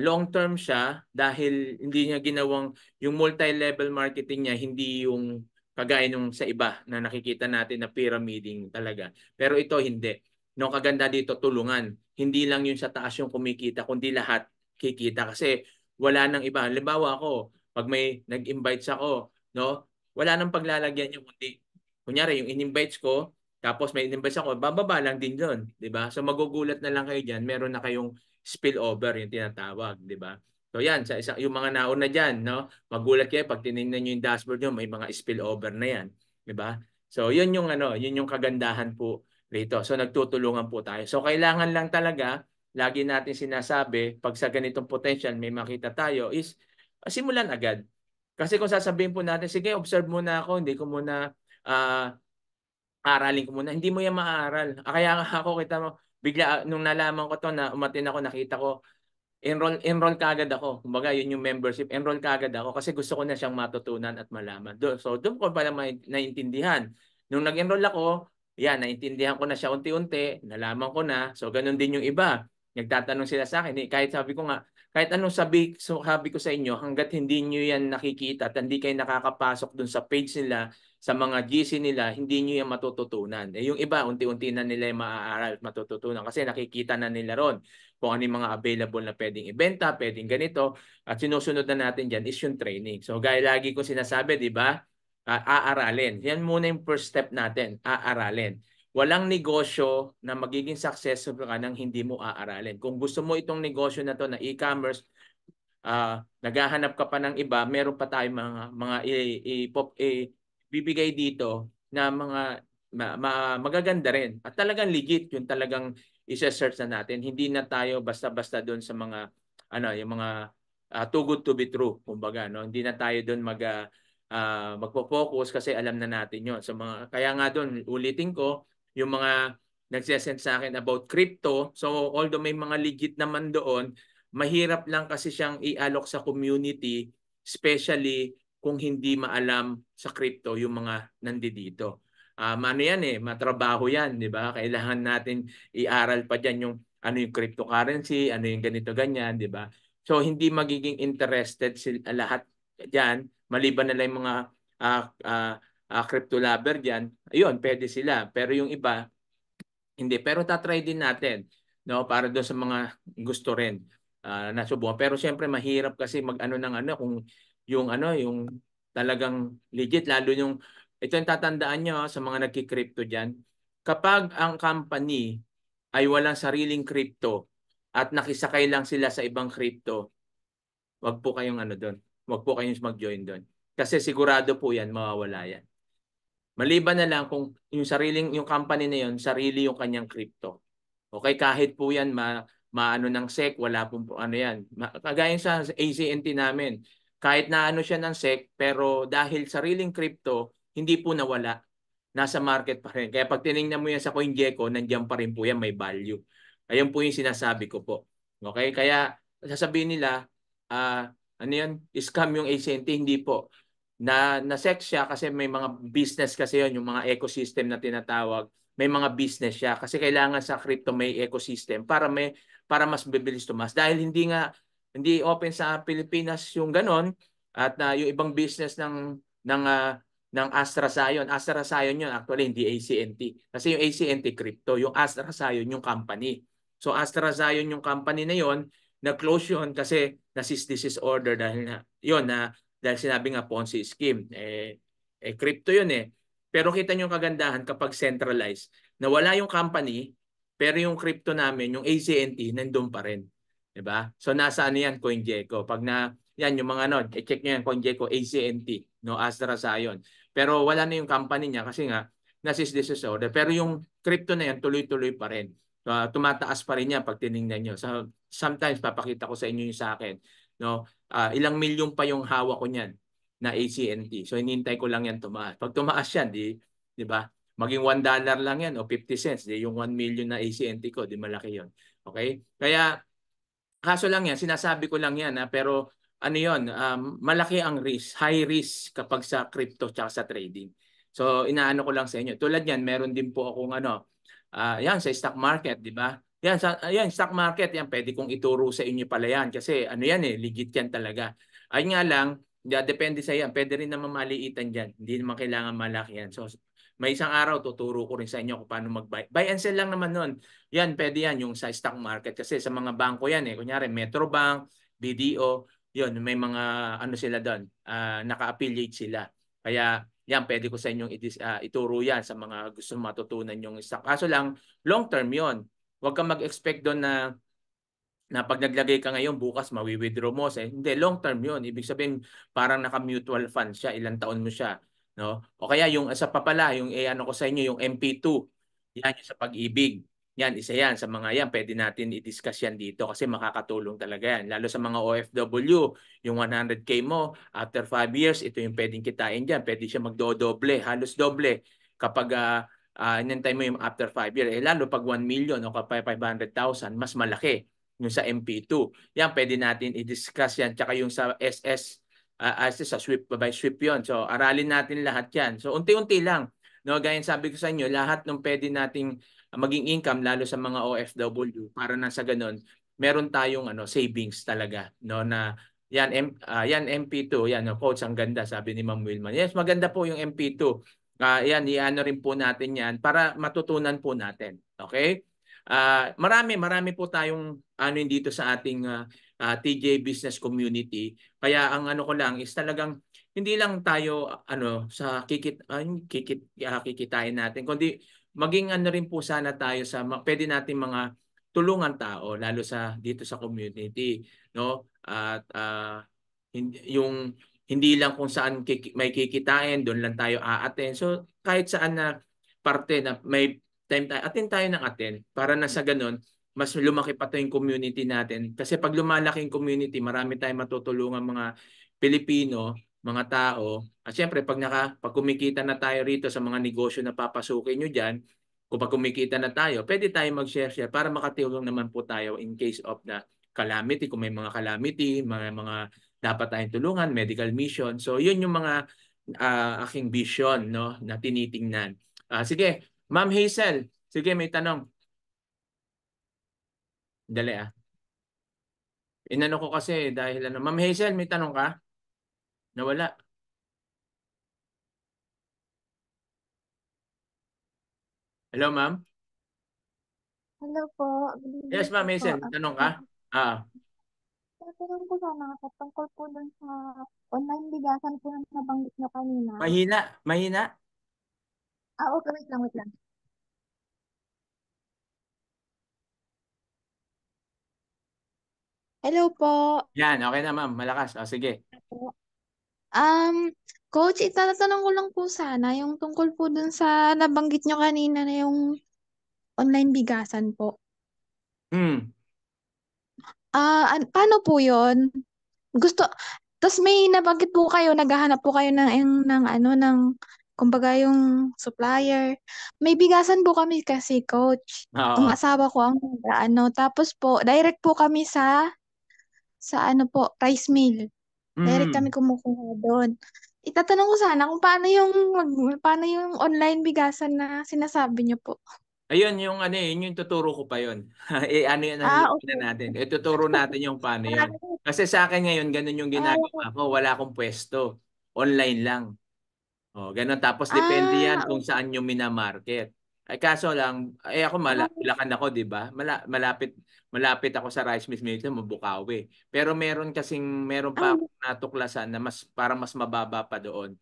long term siya dahil hindi niya ginawang yung multi-level marketing niya, hindi yung kagaya nung sa iba na nakikita natin na pyramiding talaga. Pero ito hindi. No, kaganda dito tulungan. Hindi lang yung sa taas yung kumikita, kundi lahat kikita kasi wala nang iba. Halimbawa ako, pag may nag-invites ako, no, wala nang paglalagyan yung kundi kunyari yung in-invites ko, tapos may in-invites ako, bababa lang din doon, 'di ba? So magugulat na lang kayo diyan, meron na kayong spillover yung tinatawag, 'di ba? So yan, yung mga nauna diyan, no? Magulat kayo pag tiningnan niyo yung dashboard niyo, may mga spillover na yan, 'di ba? So yun yung yun yung kagandahan po rito. So nagtutulungan po tayo. So kailangan lang talaga, lagi natin sinasabi, pag sa ganitong potential may makita tayo is simulan agad. Kasi kung sasabihin po natin, sige, observe muna ako, hindi ko muna aralin ko muna. Hindi mo yan maaaral. Kaya ako kita mo, bigla nung nalaman ko to na umatin ako, nakita ko, enroll kaagad ako. Kumbaga, yun yung membership. Enroll kaagad ako kasi gusto ko na siyang matutunan at malaman. So, doon ko pala naintindihan. Nung nag-enroll ako, yan, naintindihan ko na siya unti-unti, nalaman ko na. So, ganun din yung iba. Nagtatanong sila sa akin. Kahit sabi ko nga, kahit anong sabi ko sa inyo, hanggat hindi nyo yan nakikita at hindi kayo nakakapasok dun sa page nila, sa mga GC nila, hindi nyo yan matututunan. Yung iba, unti-unti na nila yung maaaral at matututunan kasi nakikita na nila ron kung ano yung mga available na pwedeng ibenta, pwedeng ganito. At sinusunod na natin dyan is yung training. So gaya lagi ko sinasabi, di ba? Aaralin. Yan muna yung first step natin, aaralin. Walang negosyo na magiging successful ka nang hindi mo aaralin. Kung gusto mo itong negosyo na to na e-commerce, naghahanap ka pa ng iba, meron pa tayong mga bibigay dito na mga magaganda rin. At talagang legit yung talagang i-search na natin. Hindi na tayo basta-basta doon sa mga yung mga too good to be true, kumbaga, no? Hindi na tayo doon magpo-focus kasi alam na natin 'yon. So kaya nga doon ulitin ko yung mga nagsesend sa akin about crypto. So although may mga legit naman doon, mahirap lang kasi siyang i-alok sa community, especially kung hindi maalam sa crypto yung mga nandito. Ano yan matrabaho yan, di ba? Kailangan natin i-aral pa dyan yung ano yung cryptocurrency, ano yung ganito ganyan, di ba? So hindi magiging interested sila lahat diyan, maliban na lang yung mga crypto lover diyan. Ayun, pwede sila. Pero yung iba hindi, pero tatry din natin, no, para doon sa mga gusto rin nasubukan. Pero siyempre mahirap kasi mag-ano ng kung yung talagang legit, lalo yung ito yung tatandaan nyo sa mga nagki-crypto diyan. Kapag ang company ay walang sariling crypto at nakisakay lang sila sa ibang crypto, wag po kayong doon. Wag po kayong mag-join doon. Kasi sigurado po yan, mawawala yan. Maliban na lang kung yung company na yun, sarili yung kanyang crypto. Okay, kahit po yan maano ng SEC, wala pong yan. Kagaya sa ACNT namin, kahit na siya ng SEC, pero dahil sariling crypto, hindi po nawala. Nasa market pa rin. Kaya pag tinignan mo yan sa CoinGecko, nandiyan pa rin po yan, may value. Ayun po yung sinasabi ko po. Okay, kaya sasabihin nila, scam yung ACNT, hindi po. Na-sex siya kasi may mga business kasi yon, yung mga ecosystem na tinatawag. May mga business siya kasi kailangan sa crypto may ecosystem para mas bibilis tumas dahil hindi open sa Pilipinas yung ganon at yung ibang business ng Astra Zion yun actually hindi ACNT kasi yung ACNT crypto, yung Astra Zion yung company. So Astra Zion yung company na yon, na-close yun kasi na-cease order dahil dahil sinabi nga Ponzi scheme. Crypto yun Pero kita nyo yung kagandahan kapag centralized. Na wala yung company, pero yung crypto namin, yung ACNT, nandun pa rin. Diba? So nasa yan, CoinGecko. Pag yan yung mga i-check nyo yan, CoinGecko, ACNT, Astra Zion. Pero wala na yung company niya kasi nga, na-cease order. Pero yung crypto na yan, tuloy-tuloy pa rin. tumataas pa rin yan pag tiningnan nyo. So, sometimes papakita ko sa inyo yung sa akin. No? Ilang milyon pa yung hawak ko niyan na ACNT. So hinintay ko lang yan tumaas. Pag tumaas yan, di ba? Maging $1 lang yan o 50 cents. Di yung 1 million na ACNT ko, di malaki yon. Okay? Kaya kaso lang yan, sinasabi ko lang yan pero ano yon, malaki ang risk, high risk kapag sa crypto tsaka sa trading. So inaano ko lang sa inyo. Tulad yan, meron din po akong yan sa stock market, di ba? Yan stock market, yan pwede kong ituro sa inyo pala yan kasi ano yan legit yan talaga. Ay nga lang, depende sa yan. Pwede rin naman maliitan diyan. Hindi naman kailangan malaki yan. So may isang araw tuturo ko rin sa inyo kung paano mag-buy. Buy and sell lang naman nun. Yan, pwede yan yung sa stock market kasi sa mga bangko yan Kunyari, Metrobank, BDO, yun, may mga ano sila doon, naka-affiliate sila. Kaya yan, pwede ko sa inyong ituro yan sa mga gusto matutunan yung stock. Kaso lang, long term yon. Huwag kang mag-expect doon na pag naglagay ka ngayon, bukas mawi-withdraw mo. Hindi, long term yon. Ibig sabihin, parang naka-mutual fund siya, ilang taon mo siya. No? O kaya yung isa pa pala, yung ano ko sa inyo, yung MP2. Yan yung sa pag-ibig. Yan, isa yan. Sa mga yan, pwede natin i-discuss yan dito kasi makakatulong talaga yan. Lalo sa mga OFW, yung 100K mo, after 5 years, ito yung pwedeng kitain dyan. Pwede siya magdodoble, halos doble kapag inantay mo yung after 5 years. Lalo pag 1 million o kapag 500,000, mas malaki yung sa MP2. Yan, pwede natin i-discuss yan. Tsaka yung sa SS, sa sweep by sweep yon. So, aralin natin lahat yan. So, unti-unti lang. No, gaya sabi ko sa inyo, lahat ng pwede nating maging income, lalo sa mga OFW, para na sa ganun, meron tayong savings talaga. No, na yan MP2, yan, coach, ang ganda, sabi ni Ma'am Wilman. Yes, maganda po yung MP2. Yan, iano rin po natin yan para matutunan po natin. Okay? Marami po tayong dito sa ating TJ Business Community. Kaya ang ano ko lang is talagang hindi lang tayo sa kikitain natin, kundi maging rin po sana tayo sa pwede natin mga tulungan tao lalo sa dito sa community, no? At yung hindi lang kung saan may kikitain, doon lang tayo aaten. So kahit saan na parte na may time tayo, attend tayo ng attend para na sa ganun, mas lumaki pa yung community natin. Kasi pag lumalaki yung community, marami tayong matutulungan mga Pilipino, mga tao. At syempre, pag kumikita na tayo rito sa mga negosyo na papasukin nyo dyan, kung pag kumikita na tayo, pwede tayo mag-share para makatulong naman po tayo in case of the calamity, kung may mga calamity, mga dapat tayong tulungan, medical mission. So, yun yung mga aking vision, no, na tinitingnan. Sige, Ma'am Hazel, sige, may tanong. Dali Inano ko kasi dahil Ma'am Hazel, may tanong ka? Nawala. Hello, ma'am? Hello po, good Yes, evening Ma'am po. Hazel, may tanong ka? Tatanong ko sana tungkol po dun sa online bigasan po na nabanggit nyo kanina. Mahina? Okay, wait lang, wait lang. Hello po. Yan, okay na ma'am, malakas. Sige. Um, Coach, itatanong ko lang po sana yung tungkol po dun sa nabanggit nyo kanina na yung online bigasan po. Paano po yun? Tas may nabanggit po kayo, naghahanap po kayo ng kumbaga yung supplier. May bigasan po kami kasi, coach. Ang Oo. asawa ko ang tapos po, direct po kami sa rice mill. Direct kami kumukuha doon. Itatanong ko sana kung paano yung online bigasan na sinasabi niyo po. Ayun, yun yung tuturo ko pa yun. Ano yan ang Okay. natin. Ituturo natin yung paano yun. Kasi sa akin ngayon, ganun yung ginagawa ko. Wala akong pwesto. Online lang. Ganun. Tapos depende yan kung Okay. saan yung minamarket. Ay kaso lang, ako Bulacan ako, 'di ba? Malapit ako sa rice mill sa Mabukawi. Pero meron pa akong natuklasan na mas mababa pa doon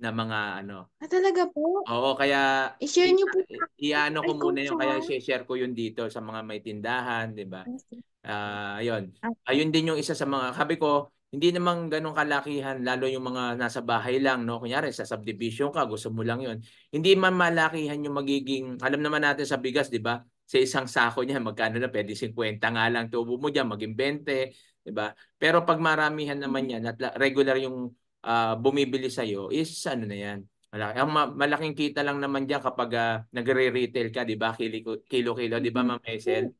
na mga Talaga po? Oo, kaya I-share niyo po sa akin. iano Ay, ko muna coach, yung kaya share ko yun dito sa mga may tindahan, 'di ba? Ayun. Ah, Ayun din yung isa sa mga sabi ko, hindi naman ganun kalakihan lalo yung mga nasa bahay lang, no? Kunyari sa subdivision ka, gusto mo lang yun. Hindi man malakihan yung magiging, alam naman natin sa bigas, 'di ba? sa isang sako niya, magkano na, pwede 50 nga lang tubo mo diyan, maging 20, 'di ba? Pero pag maramihan naman yan at regular yung bumibili sa iyo, is ano na yan. Malaking kita lang naman diyan kapag nagre-retail ka, 'di ba? Kilo-kilo, 'di ba, Ma'am Hazel?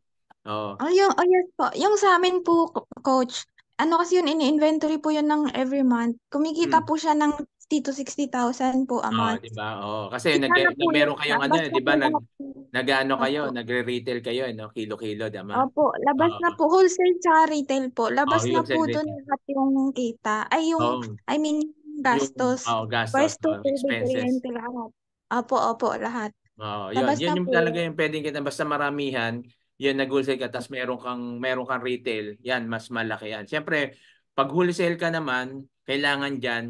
Oo. Oh, yes po. Yung sa amin po, coach, ano kasi yun, ini-inventory po yun ng every month. Kumikita Hmm. po siya ng 50 to 60,000 po a Oo, month. 'di ba? Oo, kasi Kita na po yun. meron kayong ano, Labas na 'di po ba? lahat. Nag-ano kayo, Opo. nagre-retail kayo, no? Kilo-kilo, tama? Opo, labas Oo. na po. Wholesale tsaka retail po. Oo, Labas na yun sa po doon retail. lahat yung kita. Ay, Oo, I mean, yung gastos. gastos, Pwesto, tubig, expenses. kuryente, lahat. Opo, opo, lahat. Oo, yun. Labas Yun na yung po. talaga yung pwedeng kita basta maramihan, yun nag-wholesale ka tapos meron kang retail, yan mas malaki yan. Siyempre, pag wholesale ka naman, kailangan diyan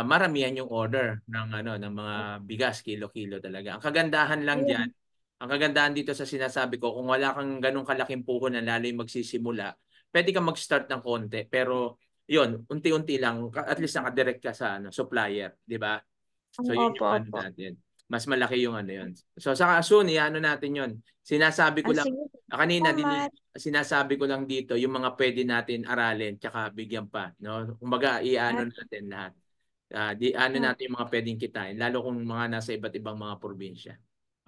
maramihan yung order ng mga bigas kilo-kilo talaga. Ayun. Ang kagandahan dito sa sinasabi ko, kung wala kang ganung kalaking puhunan lalo yung magsisimula, pwede kang mag-start ng konti pero yun, unti-unti lang at least nakadirect ka sa supplier, 'di ba? So yun Opo, yung ano opo. natin. Mas malaki yung ano yun. So saka soon, iano natin yun. Sinasabi ko Ah, lang, sige. kanina, Salamat. sinasabi ko lang dito yung mga pwede natin aralin tsaka bigyan pa. No? Kumbaga, iano At, natin lahat. Ano at, natin yung mga pwedeng kitain, lalo kung mga nasa iba't ibang mga probinsya.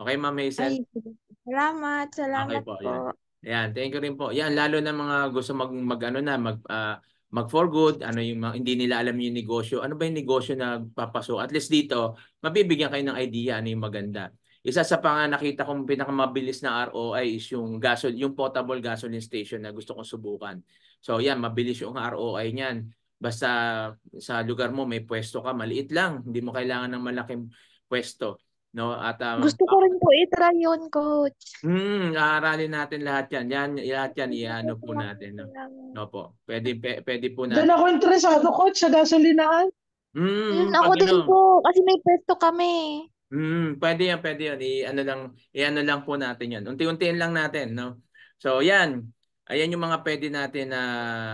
Okay, Ma'am Hazel? ay, sige. Salamat. Okay Salamat po, yan. po. Ayan, thank you rin po. Yan, lalo na mga gusto mag for good, ano yung hindi nila alam yung negosyo. Ano ba yung negosyo na papaso? At least dito, mabibigyan kayo ng idea ano yung maganda. Isa sa pa nga nakita kong pinakamabilis na ROI is yung potable gasoline station na gusto kong subukan. So yan, mabilis yung ROI niyan. Basta sa lugar mo may pwesto ka, maliit lang. Hindi mo kailangan ng malaking pwesto. No? At Gusto ko rin po i-try yun, coach. aaralin natin lahat yan. Lahat yan, Gusto ko iano po po natin. No? lang. No po. Pwede po Doon natin. ako interesado, coach, sa gasolinaan. Yun, Pag ako ano, din po. Kasi may pwesto kami. pwede yan. I-ano lang po natin yan. Unti-untiin lang natin, no? So, yan. Ayan yung mga pwede natin na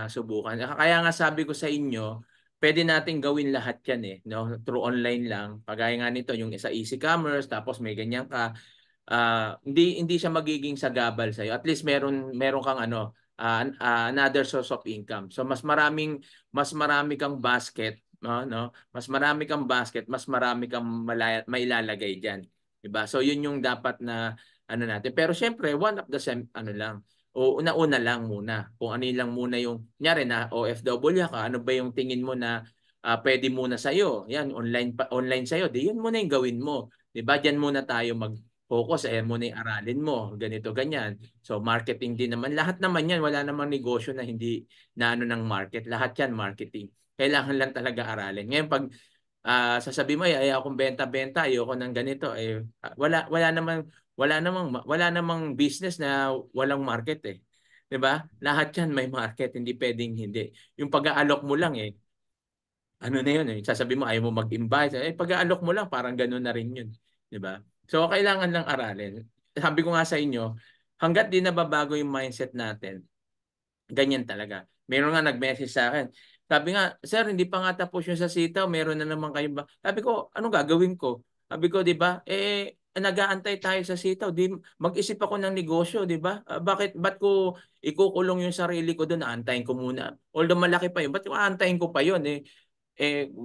subukan. Kaya nga sabi ko sa inyo, pwede natin gawin lahat yan no? Through online lang. Pagaya nga nito, yung isa easy commerce, tapos may ganyan ka. Hindi siya magiging sagabal sa iyo. At least meron kang another source of income. So mas marami kang basket, no? Mas marami kang basket, mas marami kang mailalagay diyan. 'Di ba? So yun yung dapat na ano natin. Pero syempre, one of the same ano lang. O una-una lang muna. Kung ano lang muna yung nyari na OFW ka, ano ba yung tingin mo na pwede muna sa iyo? Yan, online sa iyo. Di yun muna yung gawin mo. 'Di ba? Diyan muna tayo focus, muna yung aralin mo, ganito, ganyan. So, marketing din naman. Lahat naman yan, wala namang negosyo na hindi na ano ng market. Lahat yan, marketing. Kailangan lang talaga aralin. Ngayon, pag sasabi mo, ayaw akong benta-benta, ayoko ng ganito, wala namang business na walang market 'Di ba? Lahat yan may market, hindi pwedeng hindi. Yung pag-aalok mo lang ano na yun sasabi mo ayaw mo mag-invite pag-aalok mo lang parang ganoon na rin yun, 'di ba? So kailangan lang aralin. Sabi ko nga sa inyo, hangga't di nababago yung mindset natin, ganyan talaga. Meron nga nag-message sa akin. Sabi nga, sir, hindi pa nga tapos yung sa sitaw, meron na naman kayo ba? Sabi ko, anong gagawin ko? Sabi ko, 'di ba? Nag-aantay tayo sa sitaw, di mag-isip ako ng negosyo, 'di ba? Ba't ko ikukulong yung sarili ko doon, aantayin ko muna. Although malaki pa yun, ba't ko aantayin ko pa yun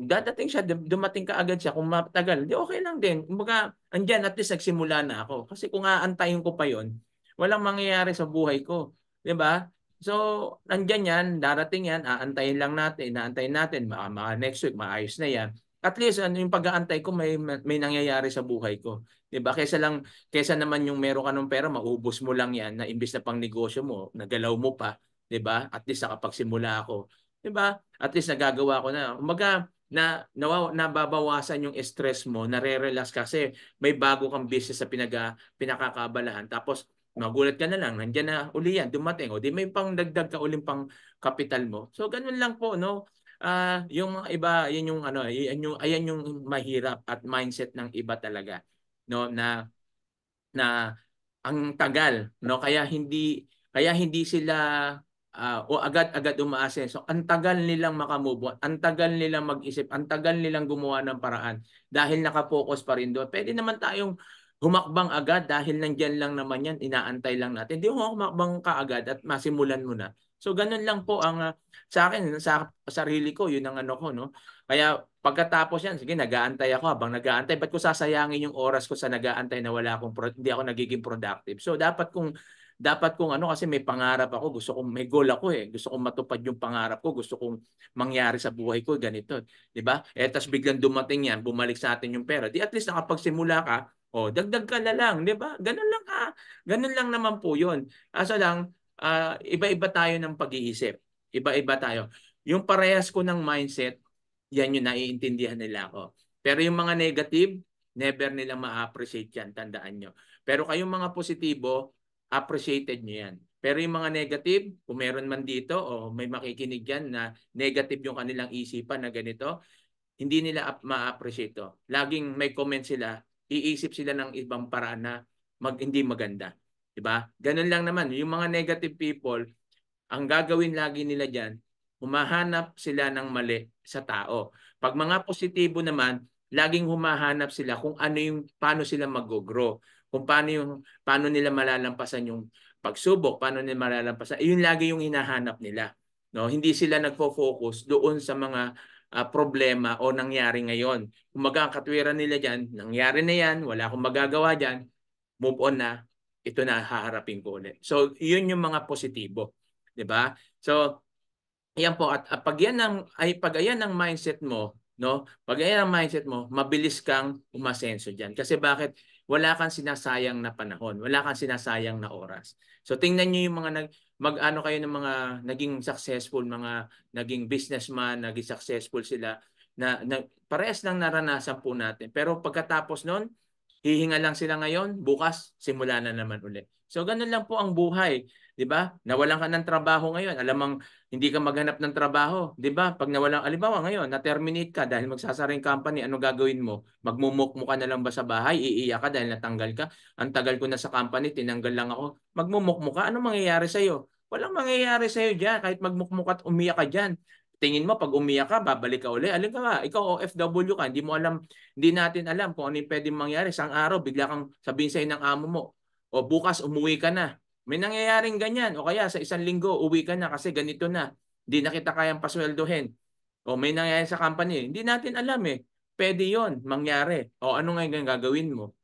dadating siya, dumating ka agad siya, kung matagal, di okay lang din. Kumbaga, andyan, at least nagsimula na ako. Kasi kung aantayin ko pa yon, walang mangyayari sa buhay ko. Di ba? So, andyan yan, darating yan, aantayin natin, mga next week, maayos na yan. At least, yung pag-aantay ko, may nangyayari sa buhay ko. Di ba? Kesa naman yung meron ka ng pera, maubos mo lang yan, na imbis na pang negosyo mo, nagalaw mo pa. Di ba? At least nakapagsimula ako. 'Di ba? At least nagagawa ko na. Kumbaga nababawasan yung stress mo, nare-relax kasi may bago kang business sa pinakakabalahan. Tapos magulat ka na lang, nandiyan na uli yan, dumating. O di may pang dagdag ka uling pang kapital mo. So ganun lang po, no? Yung mga iba, ayan yung mahirap at mindset ng iba talaga, no? Na ang tagal, no? Kaya hindi sila o agad-agad umaasenso. Ang tagal nilang makamove on, ang tagal nilang mag-isip, ang tagal nilang gumawa ng paraan dahil naka-focus pa rin doon. Pwede naman tayong humakbang agad dahil nandiyan lang naman yan, inaantay lang natin. Hindi mo humakbang ka agad at masimulan mo na. So ganun lang po ang sa akin, sa sarili ko, yun ang ano ko, no? Kaya pagkatapos yan, sige, nag-aantay ako. Habang nag-aantay, ba't ko sasayangin yung oras ko sa nag-aantay na wala akong hindi ako nagiging productive? So dapat kung ano, kasi may pangarap ako, gusto kong may goal ako eh. Gusto kong matupad yung pangarap ko, gusto kong mangyari sa buhay ko ganito, 'di ba? Tas biglang dumating yan, bumalik sa atin yung pera. Di at least nakapagsimula ka, dagdag ka na lang, 'di ba? Ganun lang ganun lang naman po 'yun. Kaso lang iba-iba tayo ng pag-iisip. Iba-iba tayo. Yung parehas ko ng mindset, yan yung naiintindihan nila ako. Pero yung mga negative, never nila ma-appreciate yan, tandaan nyo. Pero kayong mga positibo, appreciated nyo yan. Pero yung mga negative, kung meron man dito o may makikinig dyan na negative yung kanilang isipan na ganito, hindi nila ma-appreciate to. Laging may comment sila, iisip sila ng ibang paraan na hindi maganda. Diba? Ganun lang naman. Yung mga negative people, ang gagawin lagi nila dyan, humahanap sila ng mali sa tao. Pag mga positibo naman, laging humahanap sila kung ano yung paano sila mag-grow, kung paano nila malalampasan yung pagsubok, paano nila malalampasan. Yun lagi yung hinahanap nila. No, hindi sila nagfo-focus doon sa mga problema o nangyari ngayon. Kung ang katwiran nila diyan, nangyari na yan, wala akong magagawa diyan, move on na, ito na haharapin ko ulit. So, yun yung mga positibo. 'Di ba? So, ayan po at pag ayan ang mindset mo, no? Pag ayan ang mindset mo, mabilis kang umasenso diyan. Kasi bakit? Wala kang sinasayang na panahon, wala kang sinasayang na oras. So tingnan niyo yung mga mag-ano kayo ng mga naging successful, mga naging businessman, naging successful sila na parehas lang naranasan po natin. Pero pagkatapos noon, hihinga lang sila ngayon, bukas simula na naman ulit. So ganun lang po ang buhay, 'di ba? Nawalan ka ng trabaho ngayon, alamang hindi ka maghanap ng trabaho, 'di ba? Pag nawalan, alibawa ngayon, na-terminate ka dahil magsasara yung company, ano gagawin mo? Magmumukmo ka na lang ba sa bahay? Iiyak ka dahil natanggal ka? Ang tagal ko na sa company, tinanggal lang ako. Magmumukmo ka, ano mangyayari sa iyo? Walang mangyayari sa iyo diyan kahit magmukmo ka at umiyak ka diyan. Tingin mo pag umiyak ka, babalik ka uli. Alin ka ba? Ikaw OFW ka, hindi natin alam kung ano yung pwedeng mangyari. Isang araw, bigla kang sabihin sa'yo ng amo mo, o bukas umuwi ka na. May nangyayaring ganyan. O kaya sa isang linggo, uwi ka na kasi ganito na. Hindi na kita kayang pasweldohin. O may nangyayari sa company. Hindi natin alam eh. Pwede yon mangyari. O ano nga yung gagawin mo?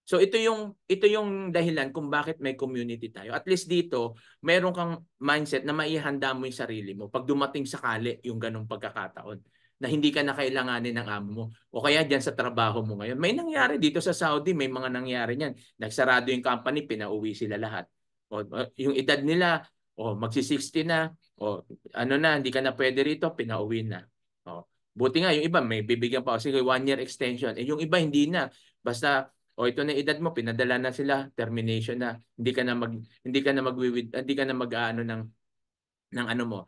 So ito yung dahilan kung bakit may community tayo. At least dito, meron kang mindset na maihanda mo yung sarili mo pag dumating sakali yung ganong pagkakataon na hindi ka na kailanganin ng amo mo. O kaya diyan sa trabaho mo ngayon. May nangyari dito sa Saudi, may mga nangyari niyan. Nagsarado yung company, pinauwi sila lahat. O yung edad nila, magsi-60 na, ano na, hindi ka na pwede rito, pinauwi na. Buti nga yung iba may bibigyan pa, sige 1 year extension. Yung iba hindi na. Basta ito na edad mo, pinadala na sila, termination na. Hindi ka na mag-aano ng ano mo,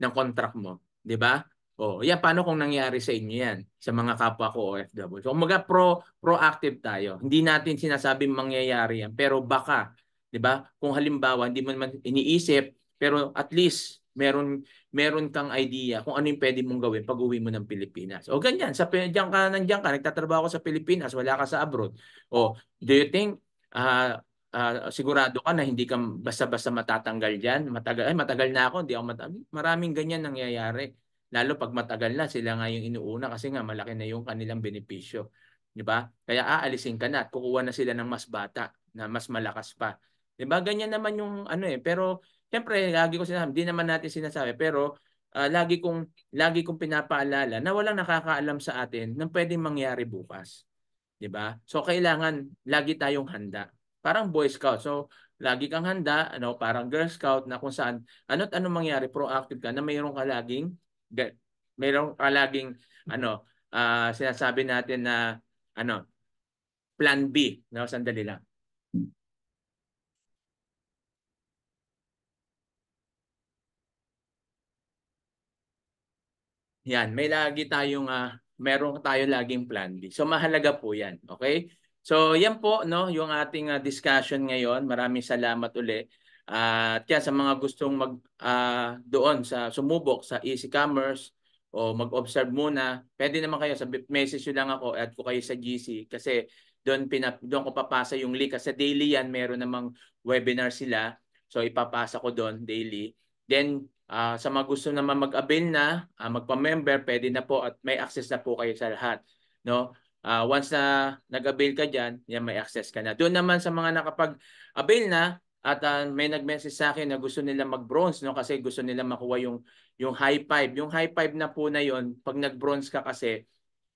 ng contract mo, 'di ba? Yan paano kung nangyari sa inyo yan sa mga kapwa ko OFW. So kumaga proactive tayo. Hindi natin sinasabing mangyayari yan, pero baka, 'di ba? Kung halimbawa hindi mo naman iniisip, pero at least meron kang idea kung ano yung pwede mong gawin pag uwi mo ng Pilipinas. Ganyan, nandiyan ka, nagtatrabaho ka sa Pilipinas, wala ka sa abroad. Do you think sigurado ka na hindi ka basta-basta matatanggal diyan? Matagal na ako, hindi ako maraming ganyan nangyayari. Lalo pag matagal na, sila nga yung inuuna kasi nga malaki na yung kanilang benepisyo. 'Di ba? Kaya aalisin ka na at kukuha na sila ng mas bata na mas malakas pa. 'Di ba? Ganyan naman yung ano pero siyempre, lagi ko sinasabi, hindi naman natin sinasabi, pero lagi kong pinapaalala na walang nakakaalam sa atin ng pwedeng mangyari bukas. 'Di ba? So kailangan lagi tayong handa. Parang Boy Scout. So lagi kang handa, parang Girl Scout na kung saan ano't ano mangyari, proactive ka na mayroong ka laging sinasabi natin na plan B, sandali lang. Yan, meron tayo laging plan B. So mahalaga po 'yan, okay? So yan po yung ating discussion ngayon. Maraming salamat uli. At yan sa mga gustong doon sa sumubok sa Easy Commerce o mag-observe muna, pwede naman kayo message nyo lang ako at ko kayo sa GC kasi doon ko papasa yung link kasi daily yan, meron namang webinar sila. So ipapasa ko doon daily. Then sa mga gusto naman mag-avail na, magpa-member, pwede na po at may access na po kayo sa lahat, no? Once na nag-avail ka diyan, yan may access ka na. Doon naman sa mga nakapag-avail na at may nag-message sa akin na gusto nila mag-bronze, no, kasi gusto nila makuha yung high five. Yung high five na po na yon, pag nag-bronze ka kasi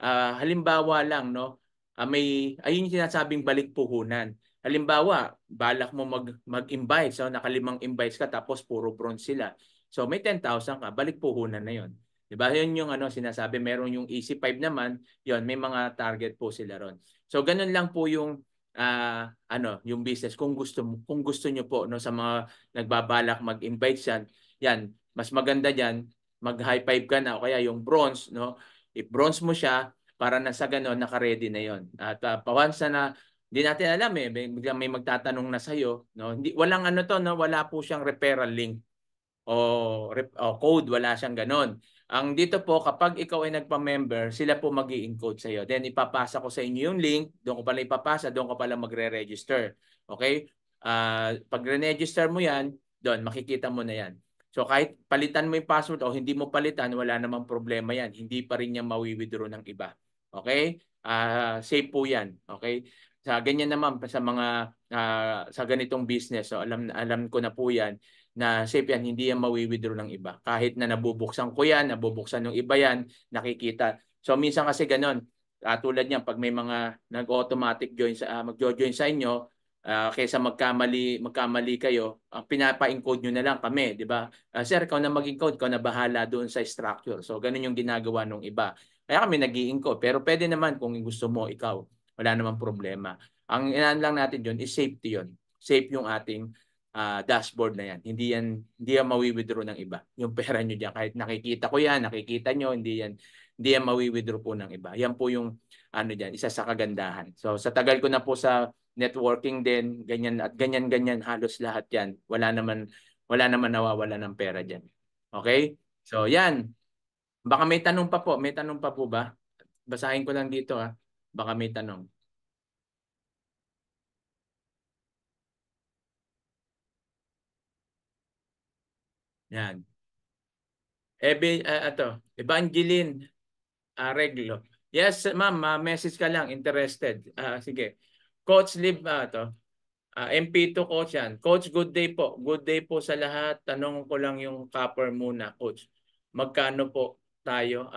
halimbawa lang, no, ayun yung sinasabing balik puhunan. Halimbawa, balak mo mag-invite, so nakalimang invites ka tapos puro bronze sila. So may 10,000 ka, balik puhunan na yon. 'Di ba? Yun yung sinasabi, meron yung Easy 5 naman, yon may mga target po sila ron. So ganun lang po yung yung business kung gusto niyo po, no, sa mga nagbabalak mag-invite yan, mas maganda diyan mag-high five ka na o kaya yung bronze, no? I-bronze mo siya para na sa ganun naka-ready na yon. At once na hindi natin alam biglang may magtatanong na sa iyo, no? Hindi walang no, wala po siyang referral link o code, wala siyang ganon. Ang dito po, kapag ikaw ay nagpa-member, sila po mag-i-encode sa iyo. Then ipapasa ko sa inyo yung link, doon ko pala ipapasa, doon ko pala magre-register. Okay? Pag re-register mo yan, doon makikita mo na yan. So kahit palitan mo yung password o hindi mo palitan, wala namang problema yan. Hindi pa rin niya mawi-withdraw ng iba. Okay? Safe po yan. Okay? Sa ganyan naman sa mga sa ganitong business, so alam ko na po yan na safe yan, hindi yan mawi-withdraw ng iba. Kahit na nabubuksan ko yan, nabubuksan ng iba yan, nakikita. So minsan kasi ganon, tulad niyan pag may mga nag-automatic join mag-join sa inyo, kaysa magkamali kayo, pinapa-encode nyo na lang kami, di ba? Sir, ikaw na mag-encode, ikaw na bahala doon sa structure. So ganun yung ginagawa ng iba. Kaya kami nag-i-encode. Pero pwede naman kung gusto mo ikaw, wala namang problema. Ang inaan lang natin yun is safety yun. Safe yung ating dashboard na yan. Hindi yan mawi-withdraw ng iba. Yung pera nyo diyan, kahit nakikita ko yan, nakikita nyo, hindi yan mawi-withdraw po ng iba. Yan po yung diyan, isa sa kagandahan. So sa tagal ko na po sa networking din, ganyan at ganyan halos lahat yan. Wala naman nawawala ng pera diyan. Okay? So yan. Baka may tanong pa po. May tanong pa po ba? Basahin ko lang dito Baka may tanong. Yan. Evangeline Reglo. Yes, ma'am, message ka lang, interested. Sige. Coach Liv, MP2 coach yan. Coach, good day po. Good day po sa lahat. Tanong ko lang yung copper muna, coach. Magkano po tayo?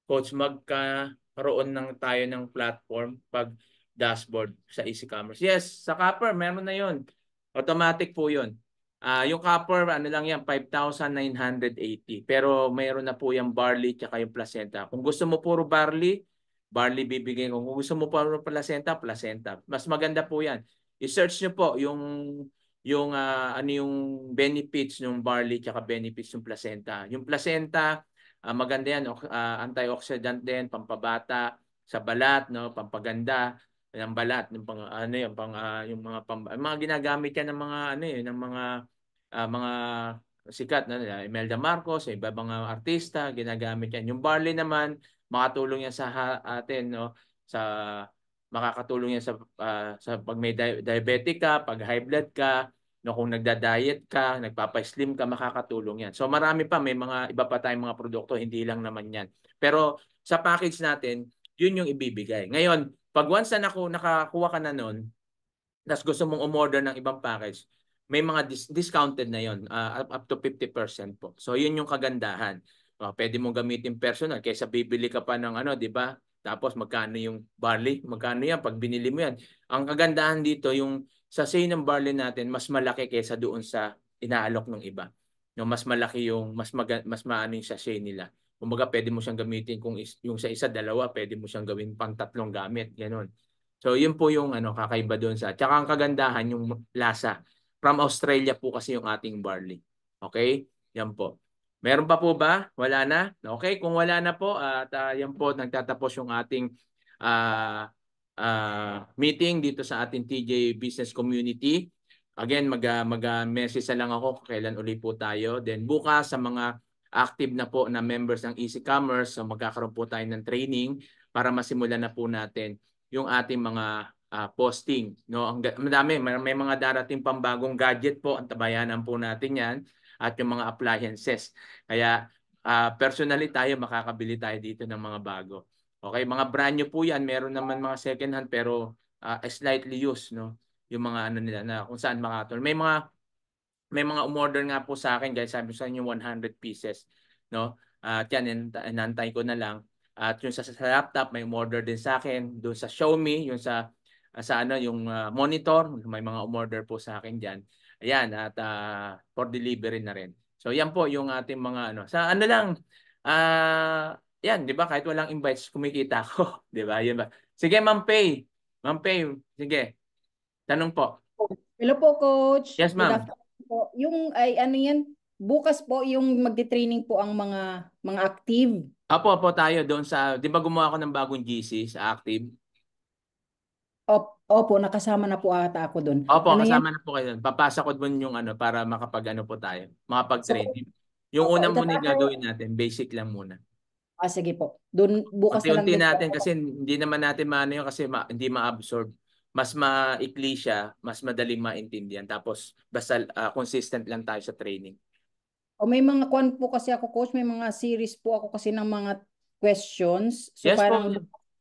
Coach, magkaroon tayo ng platform pag dashboard sa Easy Commerce. Yes, sa copper, meron na yun. Automatic po yun. Yung copper, lang yan, 5,980. Pero mayroon na po yung barley tsaka yung placenta. Kung gusto mo puro barley bibigyan ko. Kung gusto mo puro placenta. Mas maganda po yan. I-search nyo po yung benefits ng barley tsaka benefits ng placenta. Yung placenta, maganda yan, antioxidant din, pampabata sa balat, no, pampaganda ng balat, yung mga ginagamit yan ng mga ng mga sikat na Imelda Marcos, iba mga artista, ginagamit yan. Yung barley naman, makatulong yan sa atin, no, makakatulong yan sa pag may diabetic ka, pag high blood ka, no, kung nagda-diet ka, nagpapa-slim ka, makakatulong yan. So marami pa, may mga iba pa tayong mga produkto, hindi lang naman yan. Pero sa package natin, yun yung ibibigay. Ngayon, pag once na nakakuha ka na nun, tapos gusto mong umorder ng ibang package, may mga discounted na yon, up to 50% po. So yun yung kagandahan. Pwede mong gamitin personal kaysa bibili ka pa ng di ba? Tapos magkano yung barley? Magkano yan pag binili mo yan? Ang kagandahan dito, yung sachet ng barley natin mas malaki kaysa doon sa inaalok ng iba. No, mas malaki mas maano yung sachet nila. Kumbaga pwede mo siyang gamitin kung yung sa isa dalawa, pwede mo siyang gawin pang 3 gamit, ganoon. So yun po yung kakaiba doon sa. Tsaka ang kagandahan yung lasa. From Australia po kasi yung ating barley. Okay? Yan po. Meron pa po ba? Wala na? Okay, kung wala na po at yan po nagtatapos yung ating meeting dito sa ating TJ Business Community. Again, mag-message na lang ako kailan uli po tayo. Then bukas sa mga active na po na members ng Easy Commerce, so magkakaroon po tayo ng training para masimulan na po natin yung ating mga posting, no? Madami, may mga darating pambagong gadget po, antabayanan po natin 'yan at yung mga appliances. Kaya personally tayo makakabili tayo dito ng mga bago. Okay, mga brand new po 'yan, meron naman mga second hand pero slightly used, no? Yung mga ano nila na kung saan makatulong. May mga umorder nga po sa akin, guys, sabi ko sa inyo 100 pieces, no? At yan, inantay ko na lang. At yung sa laptop, may umorder din sa akin. Doon sa Xiaomi, yung sa ano, yung monitor, may mga umorder po sa akin diyan. Ayan, at for delivery na rin. So yan po yung ating mga ano. Sa ano lang, yan, di ba? Kahit walang invites, kumikita ako. Di ba? Yun ba? Sige, Ma'am Pay. Ma'am Pay, sige. Tanong po. Hello po, Coach. Yes, Good ma'am. afternoon po. Yung ay ano yan, bukas po yung magti-training po ang mga active. Apo tayo doon sa, di ba gumawa ako ng bagong GC sa Active? Opo, nakasama na po ata ako doon. Opo, Ano yan? kasama na po kayo doon. Papasa ko doon yung ano para makapag ano po tayo, So, makapag-training. Yung opo, unang muna yung itatake. gagawin natin, basic lang muna. Sige po. Doon bukas na lang Unti-unti din po natin ako. kasi hindi naman natin maano yun kasi hindi ma-absorb. Mas maikli siya, mas madaling maintindihan. Tapos basta consistent lang tayo sa training. O may mga kwan po kasi ako, Coach, may mga series po ako kasi ng mga questions. So Yes po. parang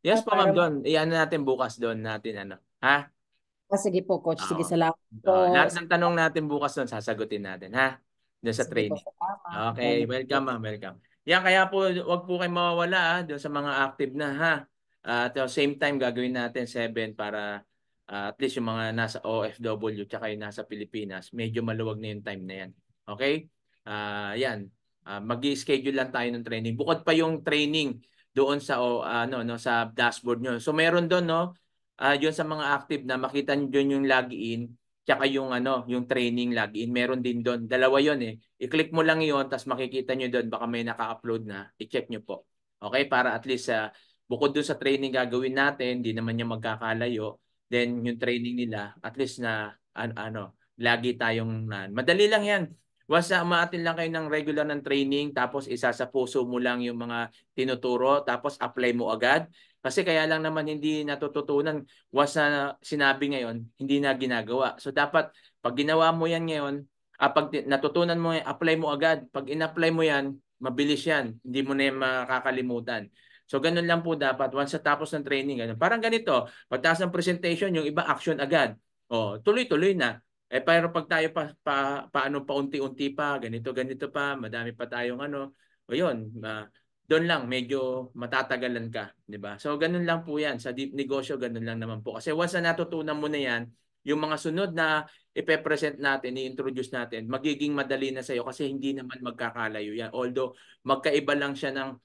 Yes po, para ma'am, doon. Iyan natin bukas doon natin ano. Ha? sige po, Coach. Sige, Oo. salamat po. Lahat ng tanong natin bukas doon, sasagutin natin, ha? Doon sa Sige po, training. salamat. Okay, welcome ma'am, welcome. Yan, kaya po, wag po kayong mawawala doon sa mga active na, ha? At the same time, gagawin natin 7 para at least yung mga nasa OFW tsaka yung nasa Pilipinas, medyo maluwag na yung time na yan. Okay? Yan. Mag-i-schedule lang tayo ng training. Bukod pa yung training doon sa sa dashboard nyo. So meron doon, no? Yun sa mga active na makita nyo doon yung login tsaka yung training login. Meron din doon. Dalawa yon eh. I-click mo lang yon tapos makikita nyo doon baka may naka-upload na. I-check nyo po. Okay? Para at least bukod doon sa training gagawin natin, hindi naman niya magkakalayo. Then yung training nila, at least na lagi tayong madali lang yan. Once umaatin lang kayo ng regular ng training, tapos isa sa puso mo lang yung mga tinuturo, tapos apply mo agad. Kasi kaya lang naman hindi natututunan, once na sinabi ngayon, hindi na ginagawa. So dapat, pag ginawa mo yan ngayon, pag natutunan mo, apply mo agad. Pag in-apply mo yan, mabilis yan. Hindi mo na yan makakalimutan. So ganun lang po dapat. Once sa tapos ng training, ganun. Parang ganito, pagtaas ng presentation, yung iba action agad. Tuloy-tuloy na. Pero pag tayo paano paunti-unti pa, ganito pa, madami pa tayong yun, doon lang medyo matatagalan ka, 'di ba? So ganun lang po 'yan sa deep negosyo, ganun lang naman po. Kasi once na natutunan mo na 'yan, yung mga sunod na ipe-present natin, i-introduce natin, magiging madali na sa iyo kasi hindi naman magkakalayo 'yan. Although magkaiba lang siya ng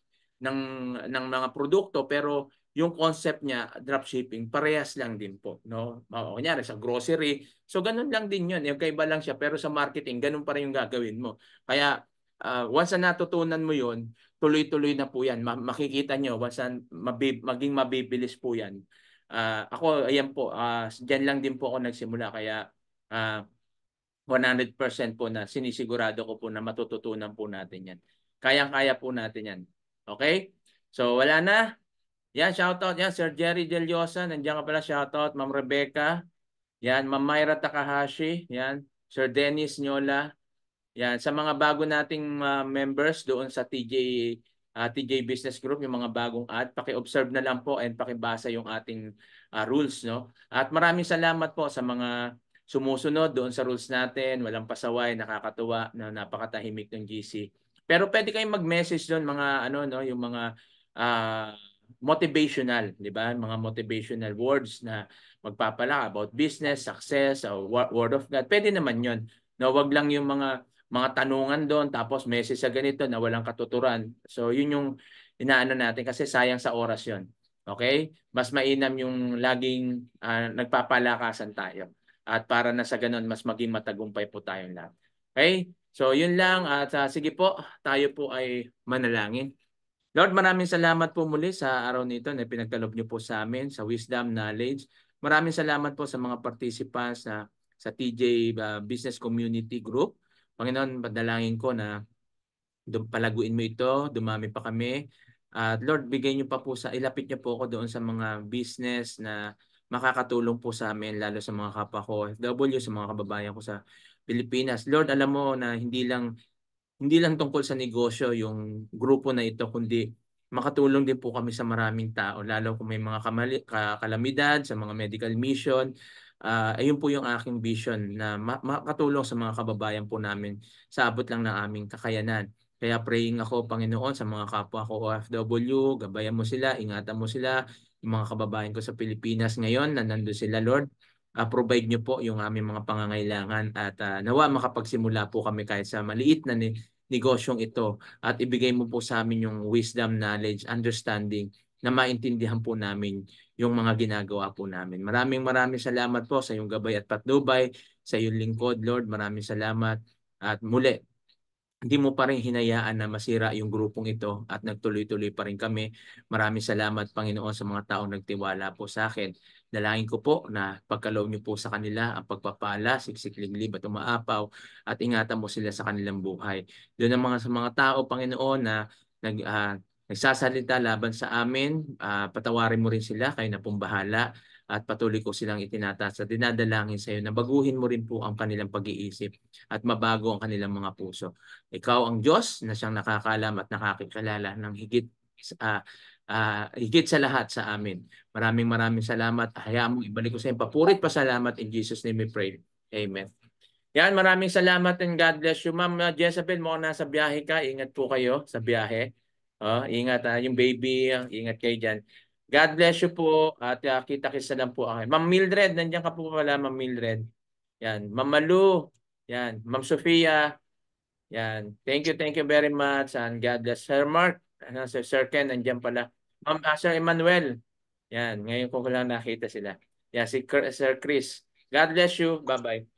mga produkto pero yung concept niya, dropshipping, parehas lang din po, no? Kunyari sa grocery, so ganun lang din yun. Yung kaiba lang siya, pero sa marketing, ganun pa rin yung gagawin mo. Kaya, once na natutunan mo yun, tuloy-tuloy na po yan. Makikita nyo, once na maging mabibilis po yan. Ako, ayan po, dyan lang din po ako nagsimula. Kaya, 100% po na sinisigurado ko po na matututunan po natin yan. Kayang-kaya po natin yan. Okay? So, wala na. Yan, shoutout. Yan, Sir Jerry Del Llosa. Nandiyan ka pala, shoutout. Ma'am Rebecca. Yan, Ma'am Myra Takahashi. Yan, Sir Dennis Nyola. Yan, sa mga bago nating members doon sa TJ Business Group, yung mga bagong paki-observe na lang po and pakibasa yung ating rules, no? At maraming salamat po sa mga sumusunod doon sa rules natin. Walang pasaway, nakakatuwa, na napakatahimik ng GC. Pero pwede kayong mag-message doon mga yung mga motivational, di ba? Mga motivational words na magpapala about business, success, word of God. Pwede naman 'yon. No, wag lang yung mga tanungan doon tapos message sa ganito na walang katuturan. So, yun yung inaano natin kasi sayang sa oras 'yon. Okay? Mas mainam yung laging nagpapalakasan tayo. At para na sa ganun, mas maging matagumpay po tayong lahat. Okay? So, yun lang. At sige po, tayo po ay manalangin. Lord, maraming salamat po muli sa araw nito na pinagkalob niyo po sa amin, sa wisdom, knowledge. Maraming salamat po sa mga participants sa TJ Business Community Group. Panginoon, padalangin ko na palaguin mo ito, dumami pa kami, At Lord, bigay niyo pa po ilapit niyo po ako doon sa mga business na makakatulong po sa amin, lalo sa mga kapwa ko OFW, sa mga kababayan ko sa Pilipinas. Lord, alam mo na hindi lang tungkol sa negosyo yung grupo na ito, kundi makatulong din po kami sa maraming tao, lalo kung may mga kalamidad, sa mga medical mission. Ayun po yung aking vision na makatulong sa mga kababayan po namin sa abot lang ng aming kakayanan. Kaya praying ako, Panginoon, sa mga kapwa ko OFW, gabayan mo sila, ingatan mo sila, yung mga kababayan ko sa Pilipinas ngayon na nandun sila, Lord. Provide niyo po yung aming mga pangangailangan at nawa makapagsimula po kami kahit sa maliit na negosyong ito at ibigay mo po sa amin yung wisdom, knowledge, understanding na maintindihan po namin yung mga ginagawa po namin. Maraming salamat po sa iyong gabay at patnubay, sa iyong lingkod, Lord. Maraming salamat. At muli, hindi mo pa rin hinayaan na masira yung grupong ito at nagtuloy-tuloy pa rin kami. Maraming salamat, Panginoon, sa mga taong nagtiwala po sa akin. Dalangin ko po na pagkaloob niyo po sa kanila ang pagpapala, siksik, liglib at umaapaw at ingatan mo sila sa kanilang buhay. Doon ang sa mga tao, Panginoon, na nagsasalita laban sa amin, patawarin mo rin sila, kayo na pong bahala. At patuloy ko silang itinataas at dinadalangin sa iyo na baguhin mo rin po ang kanilang pag-iisip at mabago ang kanilang mga puso. Ikaw ang Diyos na siyang nakakaalam at nakakikilala ng higit sa lahat sa amin. Maraming salamat. Hayaan mo ibalik ko sa iyo papurit pasalamat in Jesus' name we pray. Amen. Yan, maraming salamat and God bless you. Ma'am Jezabel, mukhang nasa biyahe ka. Ingat po kayo sa biyahe. Ingat yung baby, ingat kayo dyan. God bless you po at kita-kits lang po ako. Ma'am Mildred, nandiyan ka po pala, Ma'am Mildred. Yan, Ma'am Malu, yan, Ma'am Sofia, yan. Thank you very much and God bless. Sir Mark, Sir Ken, nandiyan pala. Ma'am Sir Emmanuel, yan, ngayon ko lang nakita sila. Yan, si Sir Chris. God bless you. Bye-bye.